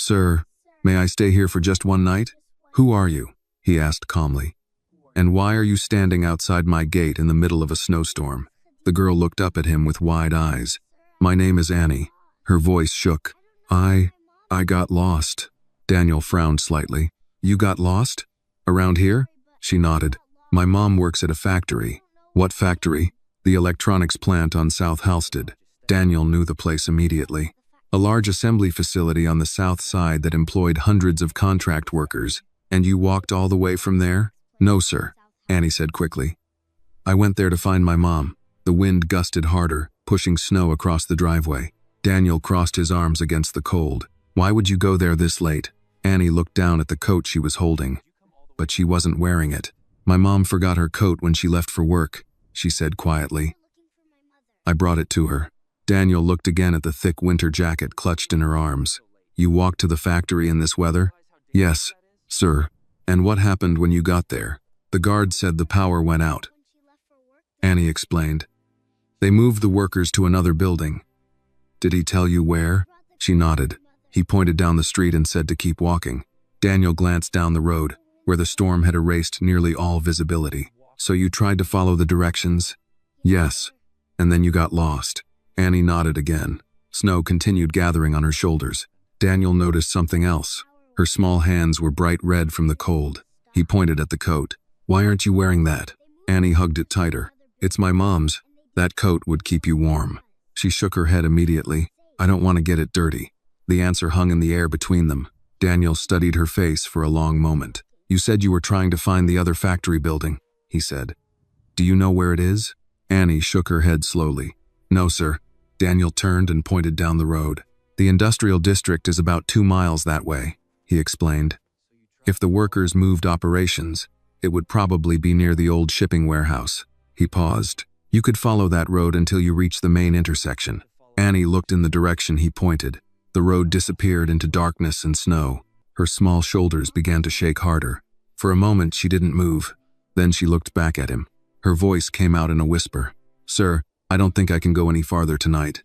Sir, may I stay here for just one night? Who are you? He asked calmly. And why are you standing outside my gate in the middle of a snowstorm? The girl looked up at him with wide eyes. My name is Annie. Her voice shook. I got lost. Daniel frowned slightly. You got lost? Around here? She nodded. My mom works at a factory. What factory? The electronics plant on South Halsted. Daniel knew the place immediately. A large assembly facility on the south side that employed hundreds of contract workers. And you walked all the way from there? No, sir, Annie said quickly. I went there to find my mom. The wind gusted harder, pushing snow across the driveway. Daniel crossed his arms against the cold. Why would you go there this late? Annie looked down at the coat she was holding. But she wasn't wearing it. My mom forgot her coat when she left for work, she said quietly. I brought it to her. Daniel looked again at the thick winter jacket clutched in her arms. You walked to the factory in this weather? Yes, sir. And what happened when you got there? The guard said the power went out. Annie explained. They moved the workers to another building. Did he tell you where? She nodded. He pointed down the street and said to keep walking. Daniel glanced down the road, where the storm had erased nearly all visibility. So you tried to follow the directions? Yes. And then you got lost. Annie nodded again. Snow continued gathering on her shoulders. Daniel noticed something else. Her small hands were bright red from the cold. He pointed at the coat. Why aren't you wearing that? Annie hugged it tighter. It's my mom's. That coat would keep you warm. She shook her head immediately. I don't want to get it dirty. The answer hung in the air between them. Daniel studied her face for a long moment. You said you were trying to find the other factory building, he said. Do you know where it is? Annie shook her head slowly. No, sir. Daniel turned and pointed down the road. The industrial district is about 2 miles that way, he explained. If the workers moved operations, it would probably be near the old shipping warehouse. He paused. You could follow that road until you reach the main intersection. Annie looked in the direction he pointed. The road disappeared into darkness and snow. Her small shoulders began to shake harder. For a moment, she didn't move. Then she looked back at him. Her voice came out in a whisper. Sir, I don't think I can go any farther tonight.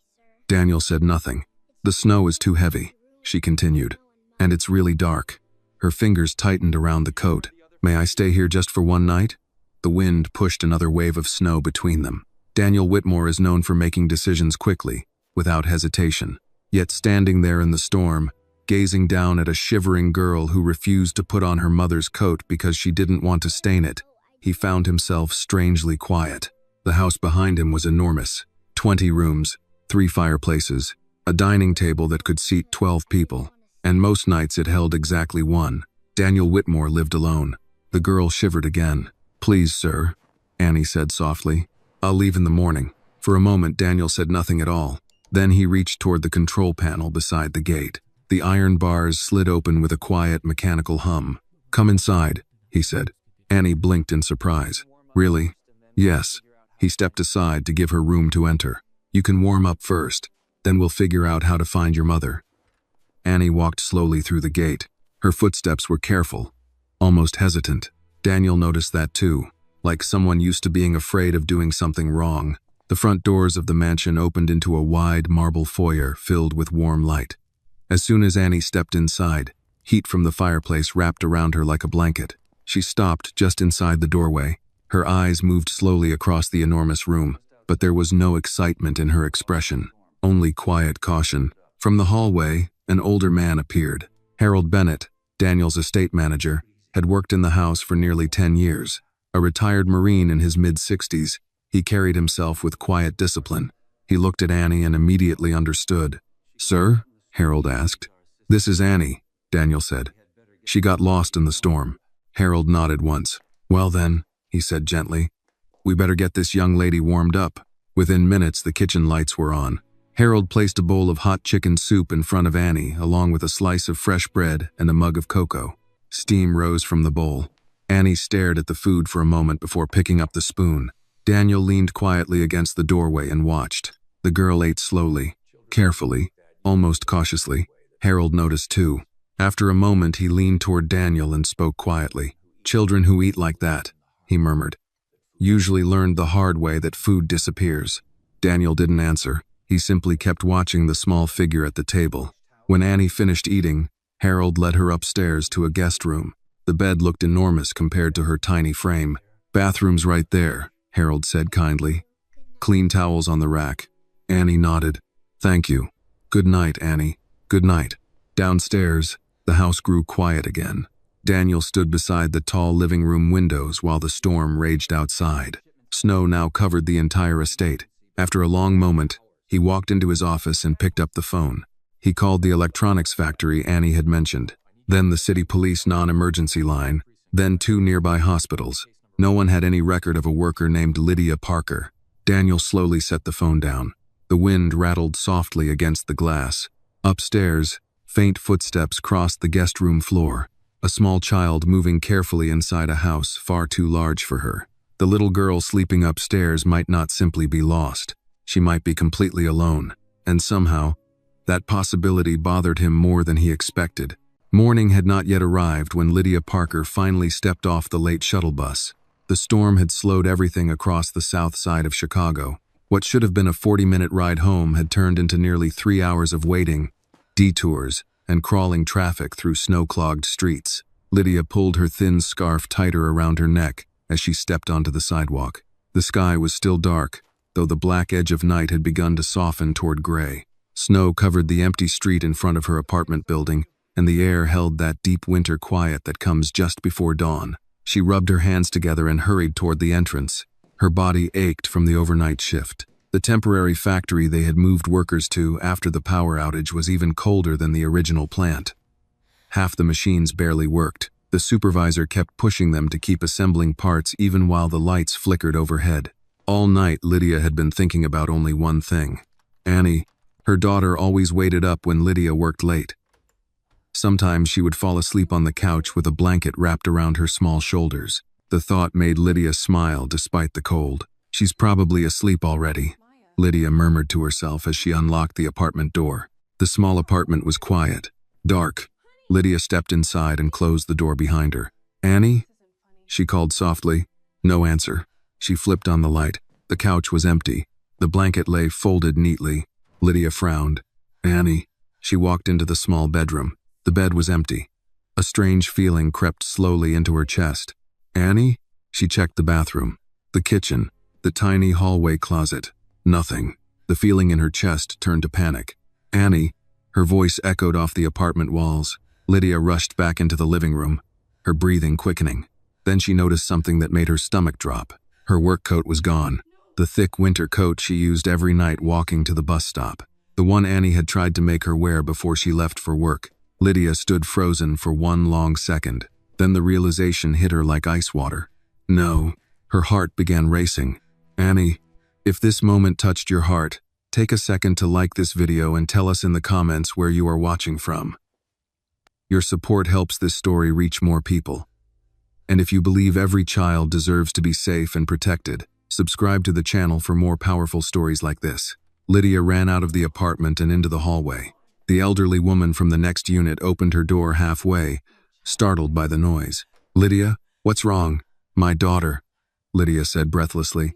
Daniel said nothing. The snow is too heavy, she continued. And it's really dark. Her fingers tightened around the coat. May I stay here just for one night? The wind pushed another wave of snow between them. Daniel Whitmore is known for making decisions quickly, without hesitation. Yet standing there in the storm, gazing down at a shivering girl who refused to put on her mother's coat because she didn't want to stain it, he found himself strangely quiet. The house behind him was enormous. 20 rooms, 3 fireplaces, a dining table that could seat 12 people, and most nights it held exactly 1. Daniel Whitmore lived alone. The girl shivered again. Please, sir, Annie said softly. I'll leave in the morning. For a moment, Daniel said nothing at all. Then he reached toward the control panel beside the gate. The iron bars slid open with a quiet mechanical hum. Come inside, he said. Annie blinked in surprise. Really? Yes. He stepped aside to give her room to enter. You can warm up first, then we'll figure out how to find your mother. Annie walked slowly through the gate. Her footsteps were careful, almost hesitant. Daniel noticed that too, like someone used to being afraid of doing something wrong. The front doors of the mansion opened into a wide marble foyer filled with warm light. As soon as Annie stepped inside, heat from the fireplace wrapped around her like a blanket. She stopped just inside the doorway. Her eyes moved slowly across the enormous room, but there was no excitement in her expression, only quiet caution. From the hallway, an older man appeared. Harold Bennett, Daniel's estate manager, had worked in the house for nearly 10 years. A retired Marine in his mid-60s, he carried himself with quiet discipline. He looked at Annie and immediately understood. Sir? Harold asked. This is Annie, Daniel said. She got lost in the storm. Harold nodded once. Well then, he said gently, we better get this young lady warmed up. Within minutes, the kitchen lights were on. Harold placed a bowl of hot chicken soup in front of Annie, along with a slice of fresh bread and a mug of cocoa. Steam rose from the bowl. Annie stared at the food for a moment before picking up the spoon. Daniel leaned quietly against the doorway and watched. The girl ate slowly, carefully, almost cautiously. Harold noticed too. After a moment, he leaned toward Daniel and spoke quietly. Children who eat like that, he murmured, usually learned the hard way that food disappears. Daniel didn't answer. He simply kept watching the small figure at the table. When Annie finished eating, Harold led her upstairs to a guest room. The bed looked enormous compared to her tiny frame. "Bathroom's right there," Harold said kindly. "Clean towels on the rack." Annie nodded. "Thank you. Good night, Annie. Good night." Downstairs, the house grew quiet again. Daniel stood beside the tall living room windows while the storm raged outside. Snow now covered the entire estate. After a long moment, he walked into his office and picked up the phone. He called the electronics factory Annie had mentioned, then the city police non-emergency line, then 2 nearby hospitals. No one had any record of a worker named Lydia Parker. Daniel slowly set the phone down. The wind rattled softly against the glass. Upstairs, faint footsteps crossed the guest room floor. A small child moving carefully inside a house far too large for her. The little girl sleeping upstairs might not simply be lost. She might be completely alone. And somehow, that possibility bothered him more than he expected. Morning had not yet arrived when Lydia Parker finally stepped off the late shuttle bus. The storm had slowed everything across the south side of Chicago. What should have been a 40-minute ride home had turned into nearly 3 hours of waiting, detours, and crawling traffic through snow-clogged streets. Lydia pulled her thin scarf tighter around her neck as she stepped onto the sidewalk. The sky was still dark, though the black edge of night had begun to soften toward gray. Snow covered the empty street in front of her apartment building, and the air held that deep winter quiet that comes just before dawn. She rubbed her hands together and hurried toward the entrance. Her body ached from the overnight shift. The temporary factory they had moved workers to after the power outage was even colder than the original plant. Half the machines barely worked. The supervisor kept pushing them to keep assembling parts even while the lights flickered overhead. All night, Lydia had been thinking about only one thing. Annie, her daughter, always waited up when Lydia worked late. Sometimes she would fall asleep on the couch with a blanket wrapped around her small shoulders. The thought made Lydia smile despite the cold. "She's probably asleep already," Lydia murmured to herself as she unlocked the apartment door. The small apartment was quiet, dark. Lydia stepped inside and closed the door behind her. "Annie?" she called softly. No answer. She flipped on the light. The couch was empty. The blanket lay folded neatly. Lydia frowned. "Annie." She walked into the small bedroom. The bed was empty. A strange feeling crept slowly into her chest. "Annie?" She checked the bathroom, the kitchen, the tiny hallway closet. Nothing. The feeling in her chest turned to panic. "Annie." Her voice echoed off the apartment walls. Lydia rushed back into the living room, her breathing quickening. Then she noticed something that made her stomach drop. Her work coat was gone. The thick winter coat she used every night walking to the bus stop. The one Annie had tried to make her wear before she left for work. Lydia stood frozen for one long second. Then the realization hit her like ice water. No. Her heart began racing. "Annie, if this moment touched your heart, take a second to like this video and tell us in the comments where you are watching from. Your support helps this story reach more people. And if you believe every child deserves to be safe and protected, subscribe to the channel for more powerful stories like this." Lydia ran out of the apartment and into the hallway. The elderly woman from the next unit opened her door halfway, startled by the noise. "Lydia, what's wrong?" "My daughter," Lydia said breathlessly.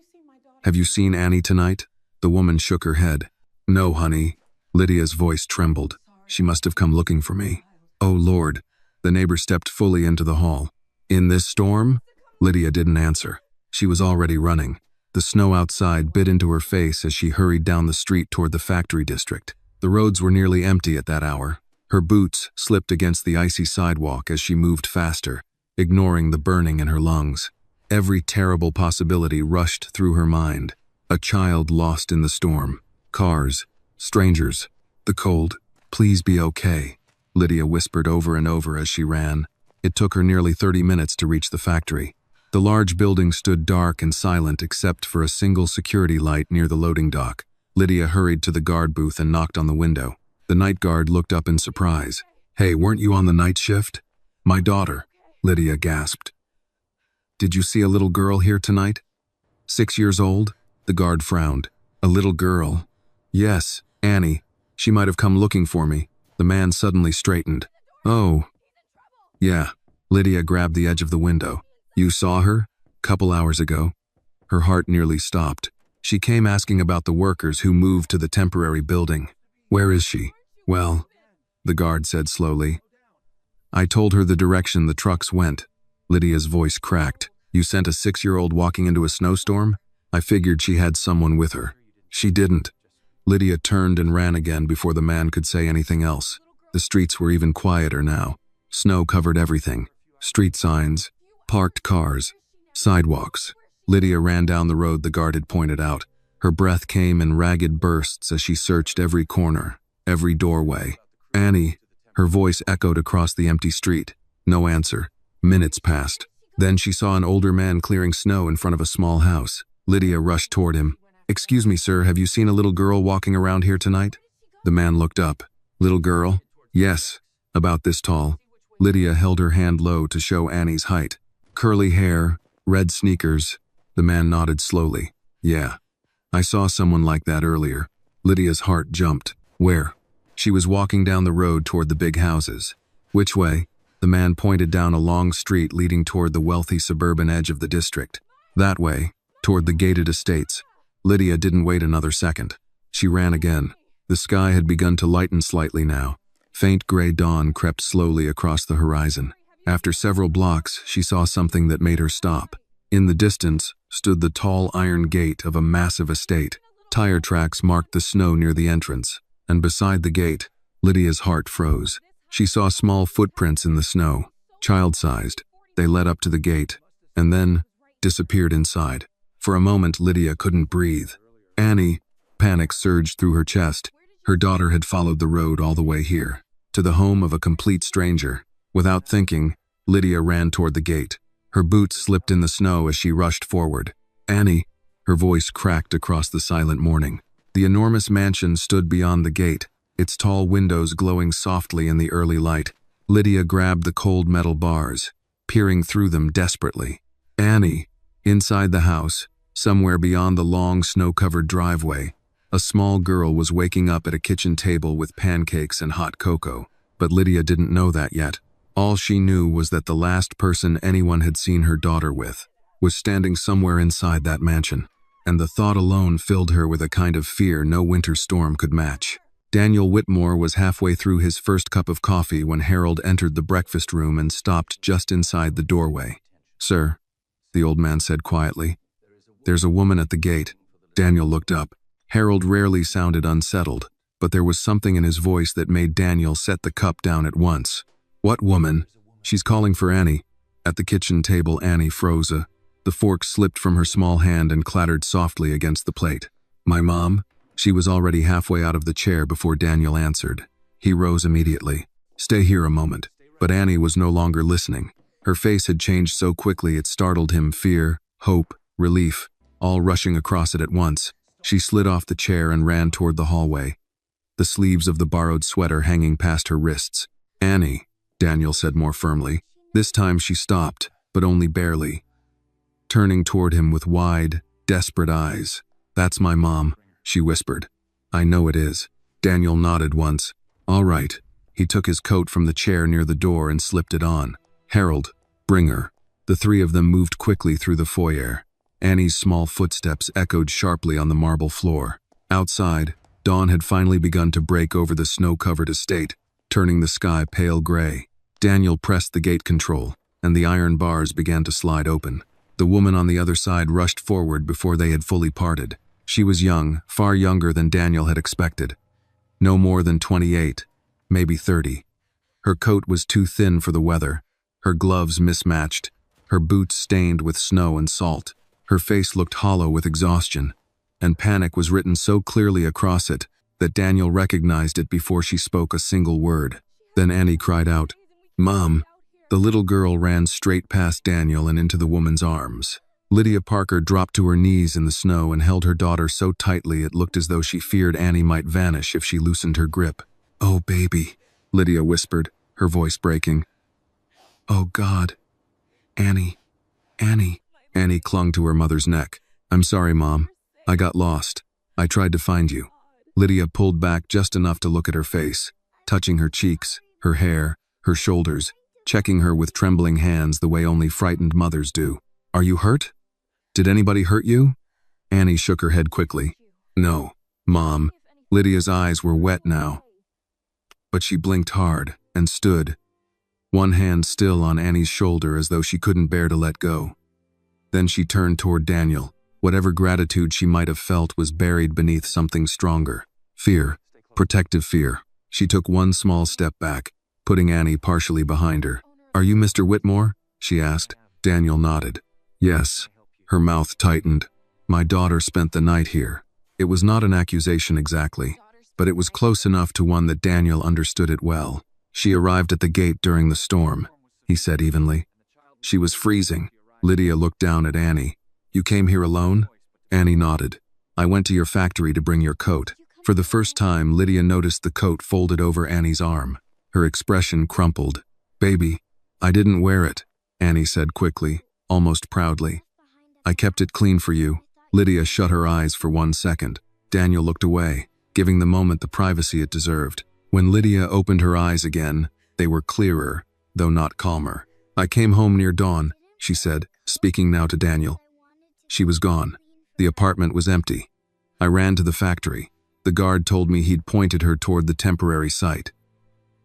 "Have you seen Annie tonight?" The woman shook her head. "No, honey." Lydia's voice trembled. "She must have come looking for me." "Oh, Lord." The neighbor stepped fully into the hall. "In this storm?" Lydia didn't answer. She was already running. The snow outside bit into her face as she hurried down the street toward the factory district. The roads were nearly empty at that hour. Her boots slipped against the icy sidewalk as she moved faster, ignoring the burning in her lungs. Every terrible possibility rushed through her mind. A child lost in the storm. Cars. Strangers. The cold. "Please be okay," Lydia whispered over and over as she ran. It took her nearly 30 minutes to reach the factory. The large building stood dark and silent except for a single security light near the loading dock. Lydia hurried to the guard booth and knocked on the window. The night guard looked up in surprise. "Hey, weren't you on the night shift?" "My daughter," Lydia gasped. "Did you see a little girl here tonight?" 6 years old? The guard frowned. "A little girl?" "Yes, Annie. She might have come looking for me." The man suddenly straightened. "Oh." "Yeah." Lydia grabbed the edge of the window. "You saw her? Couple hours ago." Her heart nearly stopped. She came asking about the workers who moved to the temporary building. "Where is she?" "Well," the guard said slowly, I told her the direction the trucks went. Lydia's voice cracked. You sent a 6-year-old walking into a snowstorm? I figured she had someone with her. She didn't. Lydia turned and ran again before the man could say anything else. The streets were even quieter now. Snow covered everything. Street signs, parked cars, sidewalks. Lydia ran down the road the guard had pointed out. Her breath came in ragged bursts as she searched every corner, every doorway. Annie, her voice echoed across the empty street. No answer. Minutes passed. Then she saw an older man clearing snow in front of a small house. Lydia rushed toward him. Excuse me, sir, have you seen a little girl walking around here tonight? The man looked up. Little girl? Yes, about this tall. Lydia held her hand low to show Annie's height. Curly hair, red sneakers. The man nodded slowly. Yeah, I saw someone like that earlier. Lydia's heart jumped. Where? She was walking down the road toward the big houses. Which way? The man pointed down a long street leading toward the wealthy suburban edge of the district. That way, toward the gated estates. Lydia didn't wait another second. She ran again. The sky had begun to lighten slightly now. Faint gray dawn crept slowly across the horizon. After several blocks, she saw something that made her stop. In the distance stood the tall iron gate of a massive estate. Tire tracks marked the snow near the entrance, and beside the gate, Lydia's heart froze. She saw small footprints in the snow, child-sized. They led up to the gate, and then disappeared inside. For a moment, Lydia couldn't breathe. Annie, panic surged through her chest. Her daughter had followed the road all the way here, to the home of a complete stranger. Without thinking, Lydia ran toward the gate. Her boots slipped in the snow as she rushed forward. Annie, her voice cracked across the silent morning. The enormous mansion stood beyond the gate, its tall windows glowing softly in the early light. Lydia grabbed the cold metal bars, peering through them desperately. Annie, inside the house, somewhere beyond the long snow-covered driveway, a small girl was waking up at a kitchen table with pancakes and hot cocoa. But Lydia didn't know that yet. All she knew was that the last person anyone had seen her daughter with was standing somewhere inside that mansion, and the thought alone filled her with a kind of fear no winter storm could match. Daniel Whitmore was halfway through his first cup of coffee when Harold entered the breakfast room and stopped just inside the doorway. Sir, the old man said quietly, there's a woman at the gate. Daniel looked up. Harold rarely sounded unsettled, but there was something in his voice that made Daniel set the cup down at once. What woman? She's calling for Annie. At the kitchen table, Annie froze. The fork slipped from her small hand and clattered softly against the plate. My mom? She was already halfway out of the chair before Daniel answered. He rose immediately. Stay here a moment. But Annie was no longer listening. Her face had changed so quickly it startled him. Fear, hope, relief, all rushing across it at once. She slid off the chair and ran toward the hallway, the sleeves of the borrowed sweater hanging past her wrists. Annie, Daniel said more firmly. This time she stopped, but only barely, turning toward him with wide, desperate eyes. That's my mom, she whispered. I know it is. Daniel nodded once. All right. He took his coat from the chair near the door and slipped it on. Harold, bring her. The three of them moved quickly through the foyer. Annie's small footsteps echoed sharply on the marble floor. Outside, dawn had finally begun to break over the snow-covered estate, turning the sky pale gray. Daniel pressed the gate control, and the iron bars began to slide open. The woman on the other side rushed forward before they had fully parted. She was young, far younger than Daniel had expected. No more than 28, maybe 30. Her coat was too thin for the weather, her gloves mismatched, her boots stained with snow and salt. Her face looked hollow with exhaustion, and panic was written so clearly across it that Daniel recognized it before she spoke a single word. Then Annie cried out, Mom! The little girl ran straight past Daniel and into the woman's arms. Lydia Parker dropped to her knees in the snow and held her daughter so tightly it looked as though she feared Annie might vanish if she loosened her grip. Oh, baby, Lydia whispered, her voice breaking. Oh, God. Annie. Annie. Annie clung to her mother's neck. I'm sorry, Mom. I got lost. I tried to find you. Lydia pulled back just enough to look at her face, touching her cheeks, her hair, her shoulders, checking her with trembling hands the way only frightened mothers do. Are you hurt? Did anybody hurt you? Annie shook her head quickly. No, Mom. Lydia's eyes were wet now, but she blinked hard and stood, one hand still on Annie's shoulder as though she couldn't bear to let go. Then she turned toward Daniel. Whatever gratitude she might have felt was buried beneath something stronger. Fear. Protective fear. She took one small step back, putting Annie partially behind her. "Are you Mr. Whitmore?" she asked. Daniel nodded. "Yes." Her mouth tightened. "My daughter spent the night here." It was not an accusation exactly, but it was close enough to one that Daniel understood it well. "She arrived at the gate during the storm," he said evenly. "She was freezing." Lydia looked down at Annie. "You came here alone?" Annie nodded. "I went to your factory to bring your coat." For the first time, Lydia noticed the coat folded over Annie's arm. Her expression crumpled. "Baby, I didn't wear it," Annie said quickly, almost proudly. "I kept it clean for you." Lydia shut her eyes for 1 second. Daniel looked away, giving the moment the privacy it deserved. When Lydia opened her eyes again, they were clearer, though not calmer. "I came home near dawn," she said, speaking now to Daniel. She was gone. The apartment was empty. I ran to the factory. The guard told me he'd pointed her toward the temporary site.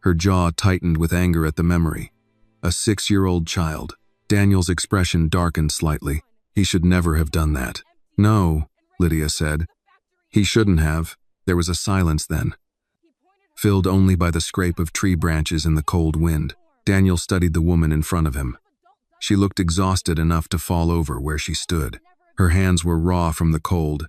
Her jaw tightened with anger at the memory. A 6-year-old child. Daniel's expression darkened slightly. He should never have done that. "No," Lydia said. "He shouldn't have." There was a silence then, filled only by the scrape of tree branches in the cold wind. Daniel studied the woman in front of him. She looked exhausted enough to fall over where she stood. Her hands were raw from the cold.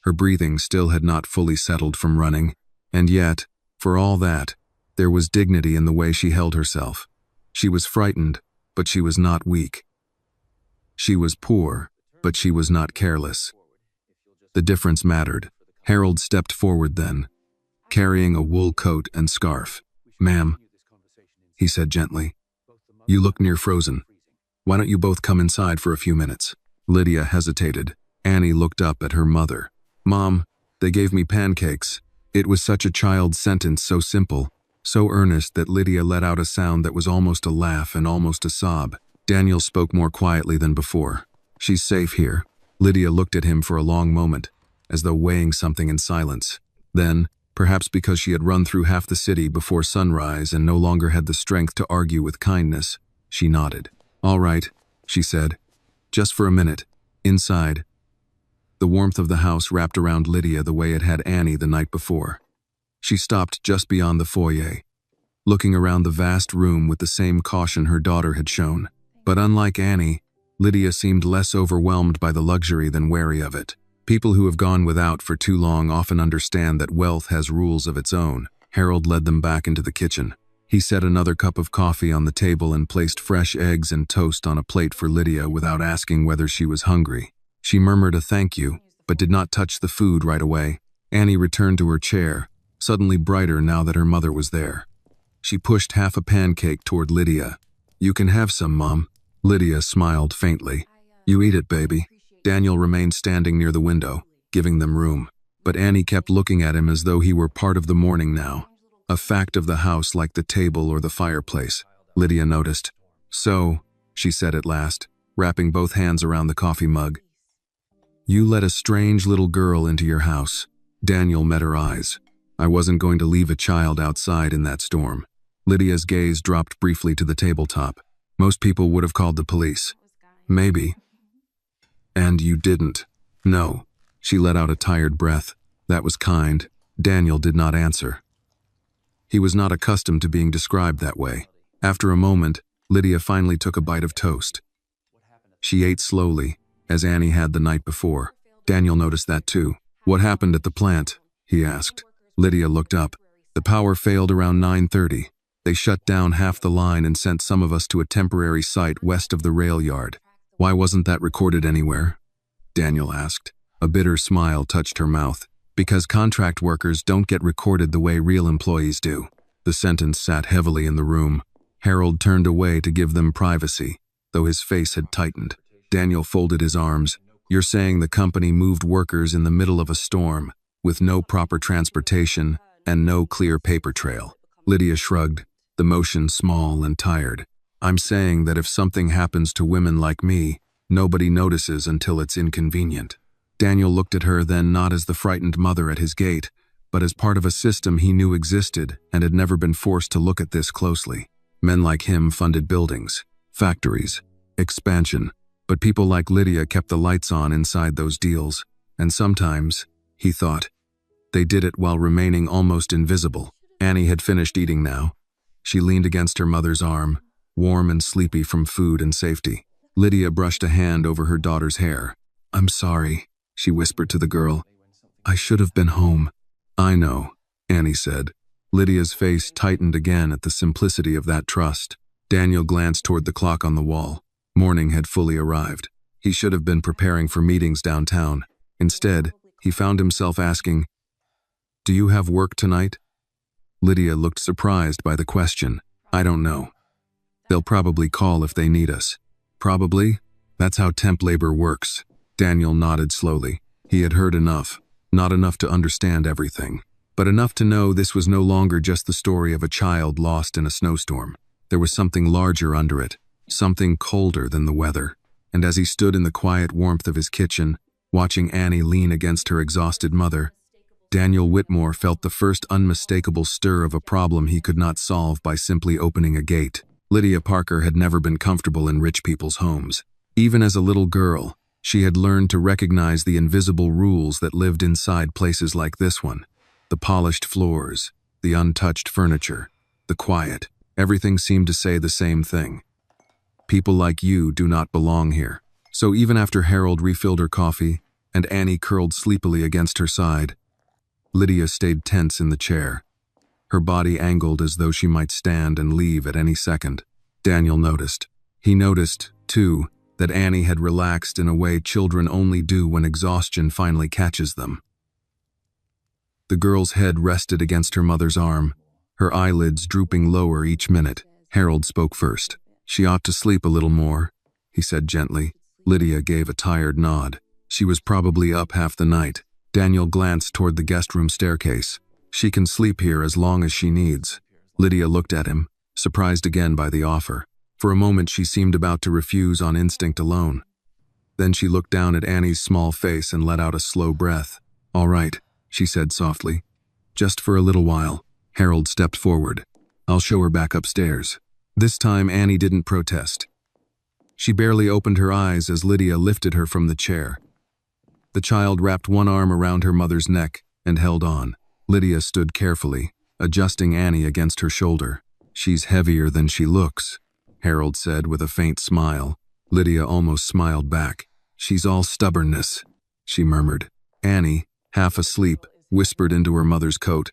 Her breathing still had not fully settled from running, and yet, for all that, there was dignity in the way she held herself. She was frightened, but she was not weak. She was poor, but she was not careless. The difference mattered. Harold stepped forward then, carrying a wool coat and scarf. "Ma'am," he said gently, "you look near frozen. Why don't you both come inside for a few minutes?" Lydia hesitated. Annie looked up at her mother. "Mom, they gave me pancakes." It was such a child's sentence, so simple, so earnest that Lydia let out a sound that was almost a laugh and almost a sob. Daniel spoke more quietly than before. "She's safe here." Lydia looked at him for a long moment, as though weighing something in silence. Then, perhaps because she had run through half the city before sunrise and no longer had the strength to argue with kindness, she nodded. "All right," she said. "Just for a minute. Inside." The warmth of the house wrapped around Lydia the way it had Annie the night before. She stopped just beyond the foyer, looking around the vast room with the same caution her daughter had shown. But unlike Annie, Lydia seemed less overwhelmed by the luxury than wary of it. People who have gone without for too long often understand that wealth has rules of its own. Harold led them back into the kitchen. He set another cup of coffee on the table and placed fresh eggs and toast on a plate for Lydia without asking whether she was hungry. She murmured a thank you, but did not touch the food right away. Annie returned to her chair, suddenly brighter now that her mother was there. She pushed half a pancake toward Lydia. "You can have some, Mom." Lydia smiled faintly. "You eat it, baby." Daniel remained standing near the window, giving them room. But Annie kept looking at him as though he were part of the morning now, a fact of the house like the table or the fireplace. Lydia noticed. "So," she said at last, wrapping both hands around the coffee mug, "you let a strange little girl into your house." Daniel met her eyes. "I wasn't going to leave a child outside in that storm." Lydia's gaze dropped briefly to the tabletop. "Most people would have called the police." "Maybe." "And you didn't." "No." She let out a tired breath. "That was kind." Daniel did not answer. He was not accustomed to being described that way. After a moment, Lydia finally took a bite of toast. She ate slowly, as Annie had the night before. Daniel noticed that too. "What happened at the plant?" he asked. Lydia looked up. "The power failed around 9:30. They shut down half the line and sent some of us to a temporary site west of the rail yard." "Why wasn't that recorded anywhere?" Daniel asked. A bitter smile touched her mouth. "Because contract workers don't get recorded the way real employees do." The sentence sat heavily in the room. Harold turned away to give them privacy, though his face had tightened. Daniel folded his arms. "You're saying the company moved workers in the middle of a storm, with no proper transportation and no clear paper trail." Lydia shrugged, the motion small and tired. "I'm saying that if something happens to women like me, nobody notices until it's inconvenient." Daniel looked at her then not as the frightened mother at his gate, but as part of a system he knew existed and had never been forced to look at this closely. Men like him funded buildings, factories, expansion, but people like Lydia kept the lights on inside those deals, and sometimes, he thought, they did it while remaining almost invisible. Annie had finished eating now. She leaned against her mother's arm, warm and sleepy from food and safety. Lydia brushed a hand over her daughter's hair. "I'm sorry," she whispered to the girl. "I should have been home." "I know," Annie said. Lydia's face tightened again at the simplicity of that trust. Daniel glanced toward the clock on the wall. Morning had fully arrived. He should have been preparing for meetings downtown. Instead, he found himself asking, "Do you have work tonight?" Lydia looked surprised by the question. "I don't know. They'll probably call if they need us." "Probably? That's how temp labor works." Daniel nodded slowly. He had heard enough. Not enough to understand everything, but enough to know this was no longer just the story of a child lost in a snowstorm. There was something larger under it, something colder than the weather. And as he stood in the quiet warmth of his kitchen, watching Annie lean against her exhausted mother, Daniel Whitmore felt the first unmistakable stir of a problem he could not solve by simply opening a gate. Lydia Parker had never been comfortable in rich people's homes. Even as a little girl, she had learned to recognize the invisible rules that lived inside places like this one. The polished floors, the untouched furniture, the quiet. Everything seemed to say the same thing. People like you do not belong here. So even after Harold refilled her coffee and Annie curled sleepily against her side, Lydia stayed tense in the chair, her body angled as though she might stand and leave at any second. Daniel noticed. He noticed, too, that Annie had relaxed in a way children only do when exhaustion finally catches them. The girl's head rested against her mother's arm, her eyelids drooping lower each minute. Harold spoke first. "She ought to sleep a little more," he said gently. Lydia gave a tired nod. She was probably up half the night. Daniel glanced toward the guest room staircase. "She can sleep here as long as she needs." Lydia looked at him, surprised again by the offer. For a moment she seemed about to refuse on instinct alone. Then she looked down at Annie's small face and let out a slow breath. "All right," she said softly. "Just for a little while." Harold stepped forward. "I'll show her back upstairs." This time Annie didn't protest. She barely opened her eyes as Lydia lifted her from the chair. The child wrapped one arm around her mother's neck and held on. Lydia stood carefully, adjusting Annie against her shoulder. "She's heavier than she looks," Harold said with a faint smile. Lydia almost smiled back. "She's all stubbornness," she murmured. Annie, half asleep, whispered into her mother's coat.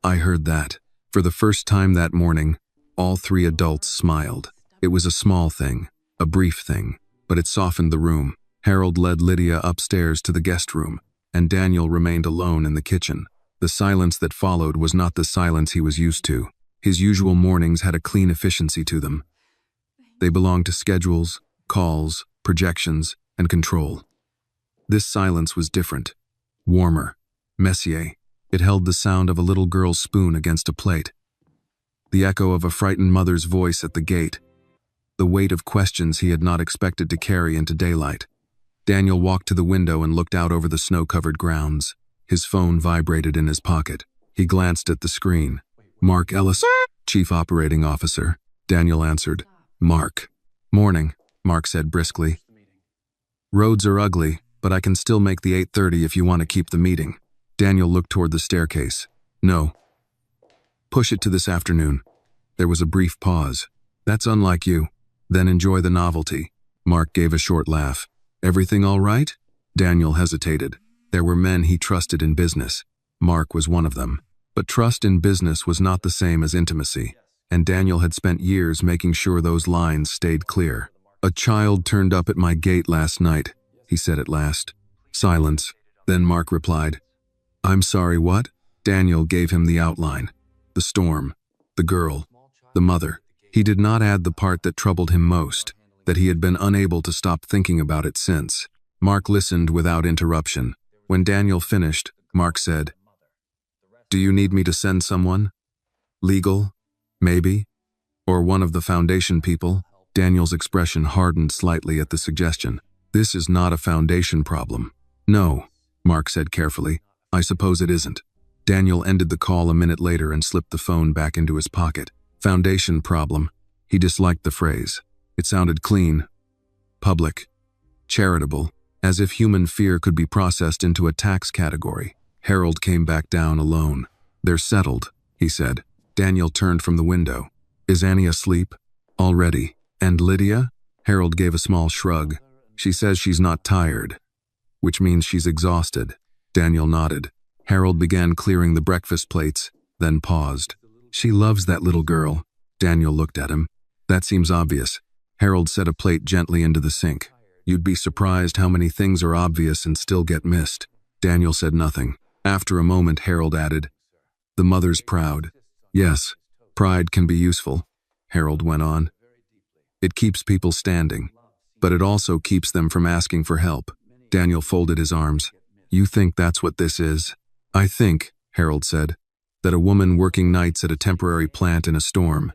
"I heard that." For the first time that morning, all three adults smiled. It was a small thing, a brief thing, but it softened the room. Harold led Lydia upstairs to the guest room, and Daniel remained alone in the kitchen. The silence that followed was not the silence he was used to. His usual mornings had a clean efficiency to them. They belonged to schedules, calls, projections, and control. This silence was different, warmer, messier. It held the sound of a little girl's spoon against a plate, the echo of a frightened mother's voice at the gate, the weight of questions he had not expected to carry into daylight. Daniel walked to the window and looked out over the snow-covered grounds. His phone vibrated in his pocket. He glanced at the screen. "Mark Ellis, Chief Operating Officer," Daniel answered. "Mark." "Morning," Mark said briskly. "Roads are ugly, but I can still make the 8:30 if you want to keep the meeting." Daniel looked toward the staircase. "No. Push it to this afternoon." There was a brief pause. "That's unlike you. Then enjoy the novelty." Mark gave a short laugh. "Everything all right?" Daniel hesitated. There were men he trusted in business. Mark was one of them. But trust in business was not the same as intimacy, and Daniel had spent years making sure those lines stayed clear. "A child turned up at my gate last night," he said at last. Silence. Then Mark replied, "I'm sorry, what?" Daniel gave him the outline. The storm, the girl, the mother. He did not add the part that troubled him most, that he had been unable to stop thinking about it since. Mark listened without interruption. When Daniel finished, Mark said, "Do you need me to send someone? Legal? Maybe? Or one of the foundation people?" Daniel's expression hardened slightly at the suggestion. "This is not a foundation problem." "No," Mark said carefully. "I suppose it isn't." Daniel ended the call a minute later and slipped the phone back into his pocket. Foundation problem. He disliked the phrase. It sounded clean, public, charitable, as if human fear could be processed into a tax category. Harold came back down alone. "They're settled," he said. Daniel turned from the window. "Is Annie asleep?" "Already. And Lydia?" Harold gave a small shrug. "She says she's not tired, which means she's exhausted." Daniel nodded. Harold began clearing the breakfast plates, then paused. "She loves that little girl." Daniel looked at him. "That seems obvious." Harold set a plate gently into the sink. "You'd be surprised how many things are obvious and still get missed." Daniel said nothing. After a moment, Harold added, "The mother's proud." "Yes, pride can be useful," Harold went on. "It keeps people standing, but it also keeps them from asking for help." Daniel folded his arms. "You think that's what this is?" "I think," Harold said, "that a woman working nights at a temporary plant in a storm,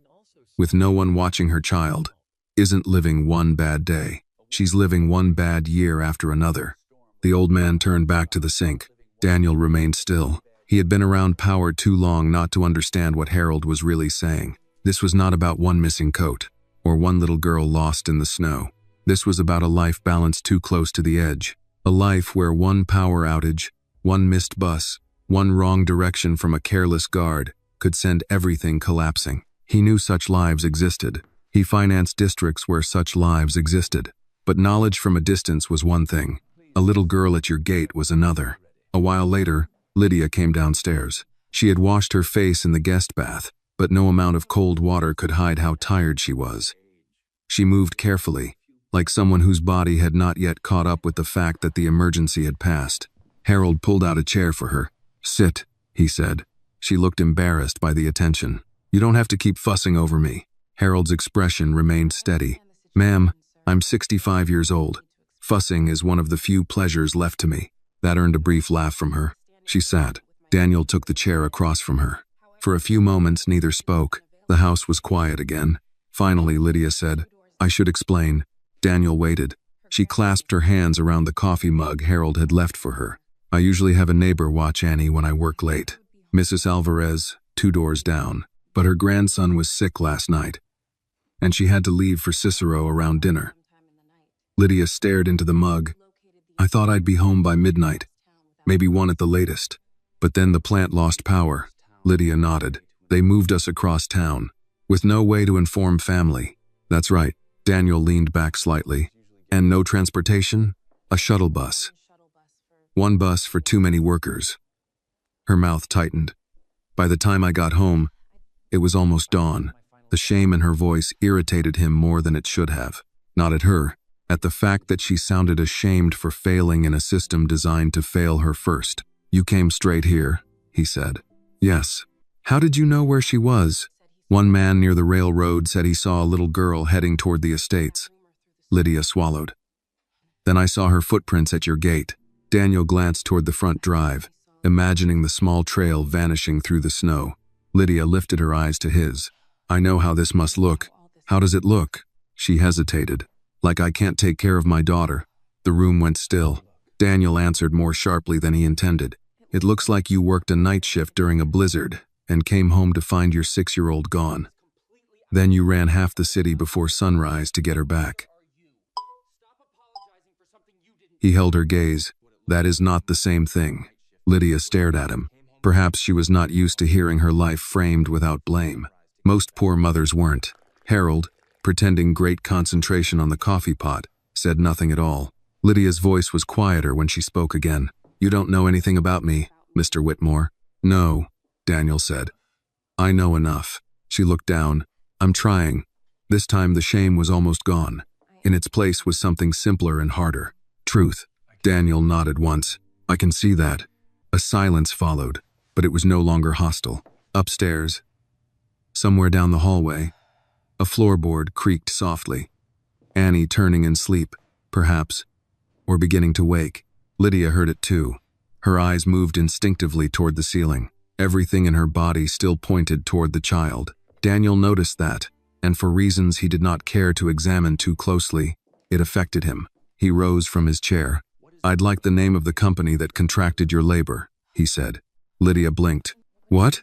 with no one watching her child, isn't living one bad day. She's living one bad year after another." The old man turned back to the sink. Daniel remained still. He had been around power too long not to understand what Harold was really saying. This was not about one missing coat, or one little girl lost in the snow. This was about a life balanced too close to the edge. A life where one power outage, one missed bus, one wrong direction from a careless guard could send everything collapsing. He knew such lives existed. He financed districts where such lives existed. But knowledge from a distance was one thing. A little girl at your gate was another. A while later, Lydia came downstairs. She had washed her face in the guest bath, but no amount of cold water could hide how tired she was. She moved carefully, like someone whose body had not yet caught up with the fact that the emergency had passed. Harold pulled out a chair for her. "Sit," he said. She looked embarrassed by the attention. "You don't have to keep fussing over me." Harold's expression remained steady. "Ma'am, I'm 65 years old. Fussing is one of the few pleasures left to me." That earned a brief laugh from her. She sat. Daniel took the chair across from her. For a few moments, neither spoke. The house was quiet again. Finally, Lydia said, "I should explain." Daniel waited. She clasped her hands around the coffee mug Harold had left for her. "I usually have a neighbor watch Annie when I work late. Mrs. Alvarez, 2 doors down. But her grandson was sick last night, and she had to leave for Cicero around dinner." Lydia stared into the mug. "I thought I'd be home by midnight, maybe 1 at the latest. But then the plant lost power." Lydia nodded. "They moved us across town, with no way to inform family." "That's right." Daniel leaned back slightly. "And no transportation? A shuttle bus. 1 bus for too many workers." Her mouth tightened. "By the time I got home, it was almost dawn." The shame in her voice irritated him more than it should have. Not at her, at the fact that she sounded ashamed for failing in a system designed to fail her first. "You came straight here," he said. "Yes." "How did you know where she was?" "One man near the railroad said he saw a little girl heading toward the estates." Lydia swallowed. "Then I saw her footprints at your gate." Daniel glanced toward the front drive, imagining the small trail vanishing through the snow. Lydia lifted her eyes to his. "I know how this must look." "How does it look?" She hesitated. "Like I can't take care of my daughter." The room went still. Daniel answered more sharply than he intended. "It looks like you worked a night shift during a blizzard and came home to find your 6-year-old gone. Then you ran half the city before sunrise to get her back." He held her gaze. "That is not the same thing." Lydia stared at him. Perhaps she was not used to hearing her life framed without blame. Most poor mothers weren't. Harold, pretending great concentration on the coffee pot, said nothing at all. Lydia's voice was quieter when she spoke again. "You don't know anything about me, Mr. Whitmore." "No," Daniel said. "I know enough." She looked down. "I'm trying." This time the shame was almost gone. In its place was something simpler and harder. "Truth." Daniel nodded once. "I can see that." A silence followed, but it was no longer hostile. Upstairs, somewhere down the hallway, a floorboard creaked softly. Annie turning in sleep, perhaps, or beginning to wake. Lydia heard it too. Her eyes moved instinctively toward the ceiling. Everything in her body still pointed toward the child. Daniel noticed that, and for reasons he did not care to examine too closely, it affected him. He rose from his chair. "I'd like the name of the company that contracted your labor," he said. Lydia blinked. "What?"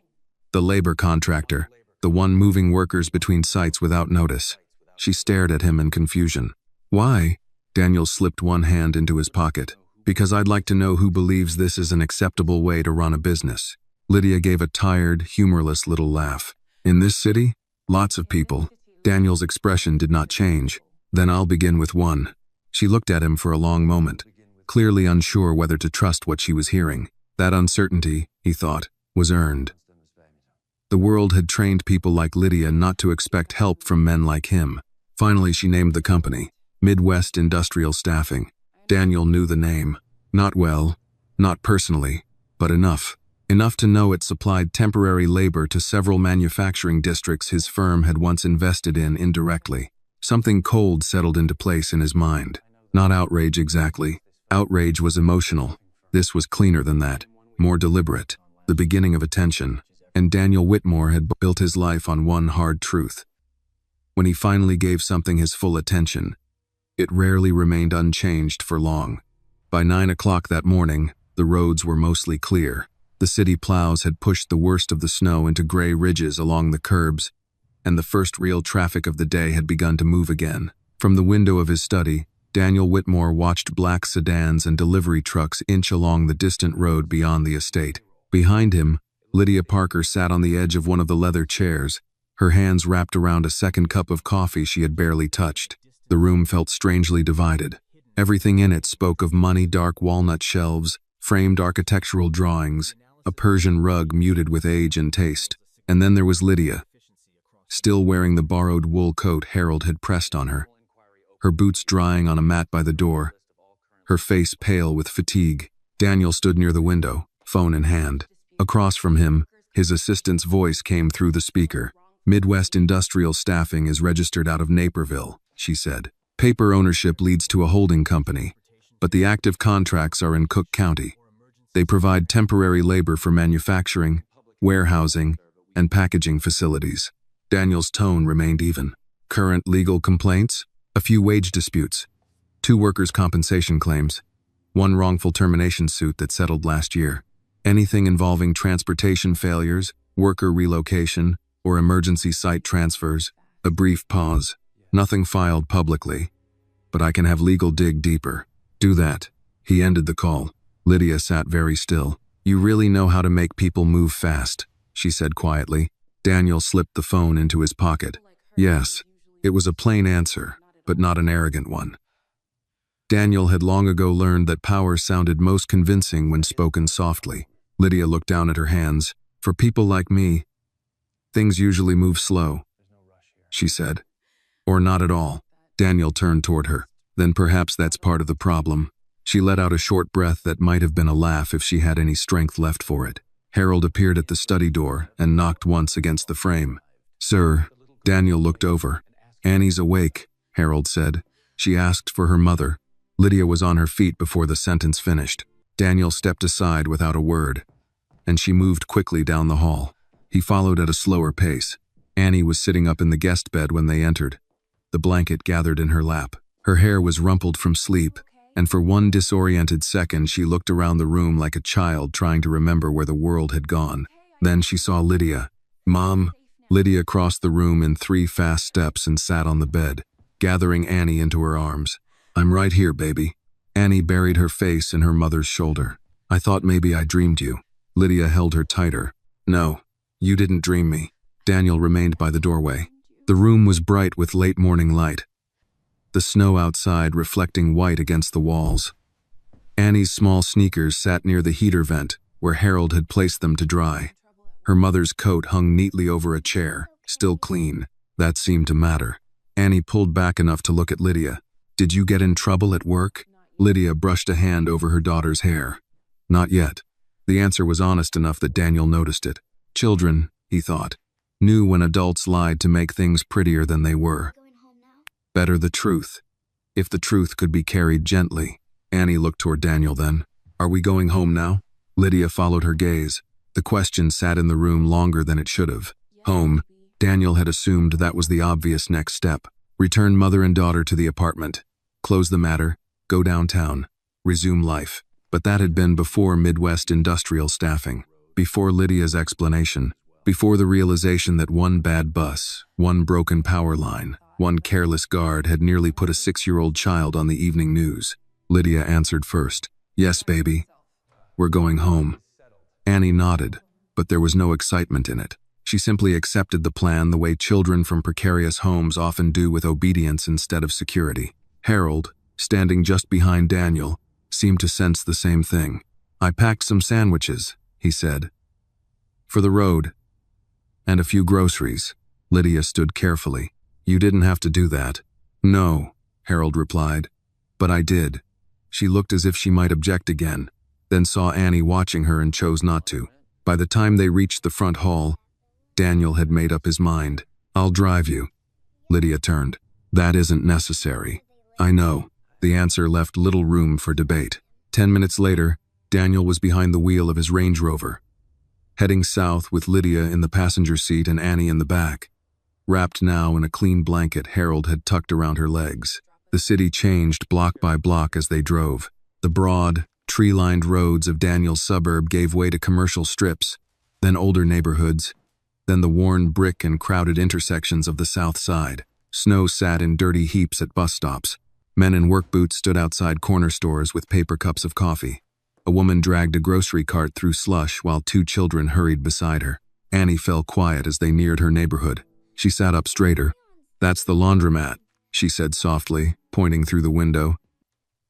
"The labor contractor." the one moving workers between sites without notice. She stared at him in confusion. Why? Daniel slipped one hand into his pocket. Because I'd like to know who believes this is an acceptable way to run a business. Lydia gave a tired, humorless little laugh. In this city? Lots of people. Daniel's expression did not change. Then I'll begin with one. She looked at him for a long moment, clearly unsure whether to trust what she was hearing. That uncertainty, he thought, was earned. The world had trained people like Lydia not to expect help from men like him. Finally, she named the company, Midwest Industrial Staffing. Daniel knew the name. Not well, not personally, but enough. Enough to know it supplied temporary labor to several manufacturing districts his firm had once invested in indirectly. Something cold settled into place in his mind. Not outrage exactly. Outrage was emotional. This was cleaner than that, more deliberate, the beginning of attention. And Daniel Whitmore had built his life on one hard truth. When he finally gave something his full attention, it rarely remained unchanged for long. By 9 o'clock that morning, the roads were mostly clear. The city plows had pushed the worst of the snow into gray ridges along the curbs, and the first real traffic of the day had begun to move again. From the window of his study, Daniel Whitmore watched black sedans and delivery trucks inch along the distant road beyond the estate. Behind him, Lydia Parker sat on the edge of one of the leather chairs, her hands wrapped around a second cup of coffee she had barely touched. The room felt strangely divided. Everything in it spoke of money, dark walnut shelves, framed architectural drawings, a Persian rug muted with age and taste. And then there was Lydia, still wearing the borrowed wool coat Harold had pressed on her, her boots drying on a mat by the door, her face pale with fatigue. Daniel stood near the window, phone in hand. Across from him, his assistant's voice came through the speaker. Midwest Industrial Staffing is registered out of Naperville, she said. Paper ownership leads to a holding company, but the active contracts are in Cook County. They provide temporary labor for manufacturing, warehousing, and packaging facilities. Daniel's tone remained even. Current legal complaints? A few wage disputes, 2 workers' compensation claims, 1 wrongful termination suit that settled last year. Anything involving transportation failures, worker relocation, or emergency site transfers. A brief pause. Nothing filed publicly, but I can have legal dig deeper. Do that. He ended the call. Lydia sat very still. You really know how to make people move fast, she said quietly. Daniel slipped the phone into his pocket. Yes, it was a plain answer, but not an arrogant one. Daniel had long ago learned that power sounded most convincing when spoken softly. Lydia looked down at her hands. For people like me, things usually move slow, she said. Or not at all. Daniel turned toward her. Then perhaps that's part of the problem. She let out a short breath that might have been a laugh if she had any strength left for it. Harold appeared at the study door and knocked once against the frame. Sir, Daniel looked over. Annie's awake, Harold said. She asked for her mother. Lydia was on her feet before the sentence finished. Daniel stepped aside without a word, and she moved quickly down the hall. He followed at a slower pace. Annie was sitting up in the guest bed when they entered. The blanket gathered in her lap. Her hair was rumpled from sleep, and for one disoriented second she looked around the room like a child trying to remember where the world had gone. Then she saw Lydia. Mom. Lydia crossed the room in 3 fast steps and sat on the bed, gathering Annie into her arms. I'm right here, baby. Annie buried her face in her mother's shoulder. I thought maybe I dreamed you. Lydia held her tighter. No, you didn't dream me. Daniel remained by the doorway. The room was bright with late morning light, the snow outside reflecting white against the walls. Annie's small sneakers sat near the heater vent, where Harold had placed them to dry. Her mother's coat hung neatly over a chair, still clean. That seemed to matter. Annie pulled back enough to look at Lydia. Did you get in trouble at work? Lydia brushed a hand over her daughter's hair. Not yet. The answer was honest enough that Daniel noticed it. Children, he thought, knew when adults lied to make things prettier than they were. Better the truth, if the truth could be carried gently. Annie looked toward Daniel then. Are we going home now? Lydia followed her gaze. The question sat in the room longer than it should have. Home. Daniel had assumed that was the obvious next step. Return mother and daughter to the apartment. Close the matter. Go downtown. Resume life. But that had been before Midwest Industrial Staffing. Before Lydia's explanation. before the realization that one bad bus, one broken power line, one careless guard had nearly put a 6-year-old child on the evening news. Lydia answered first. Yes, baby. We're going home. Annie nodded, but there was no excitement in it. She simply accepted the plan the way children from precarious homes often do, with obedience instead of security. Harold, standing just behind Daniel, seemed to sense the same thing. I packed some sandwiches, he said, for the road, and a few groceries. Lydia stood carefully. You didn't have to do that. No, Harold replied, but I did. She looked as if she might object again, then saw Annie watching her and chose not to. By the time they reached the front hall, Daniel had made up his mind. I'll drive you. Lydia turned. That isn't necessary. I know. The answer left little room for debate. 10 minutes later, Daniel was behind the wheel of his Range Rover, heading south with Lydia in the passenger seat and Annie in the back. Wrapped now in a clean blanket Harold had tucked around her legs. The city changed block by block as they drove. The broad, tree-lined roads of Daniel's suburb gave way to commercial strips, then older neighborhoods, then the worn brick and crowded intersections of the south side. Snow sat in dirty heaps at bus stops. Men in work boots stood outside corner stores with paper cups of coffee. A woman dragged a grocery cart through slush while 2 children hurried beside her. Annie fell quiet as they neared her neighborhood. She sat up straighter. That's the laundromat, she said softly, pointing through the window.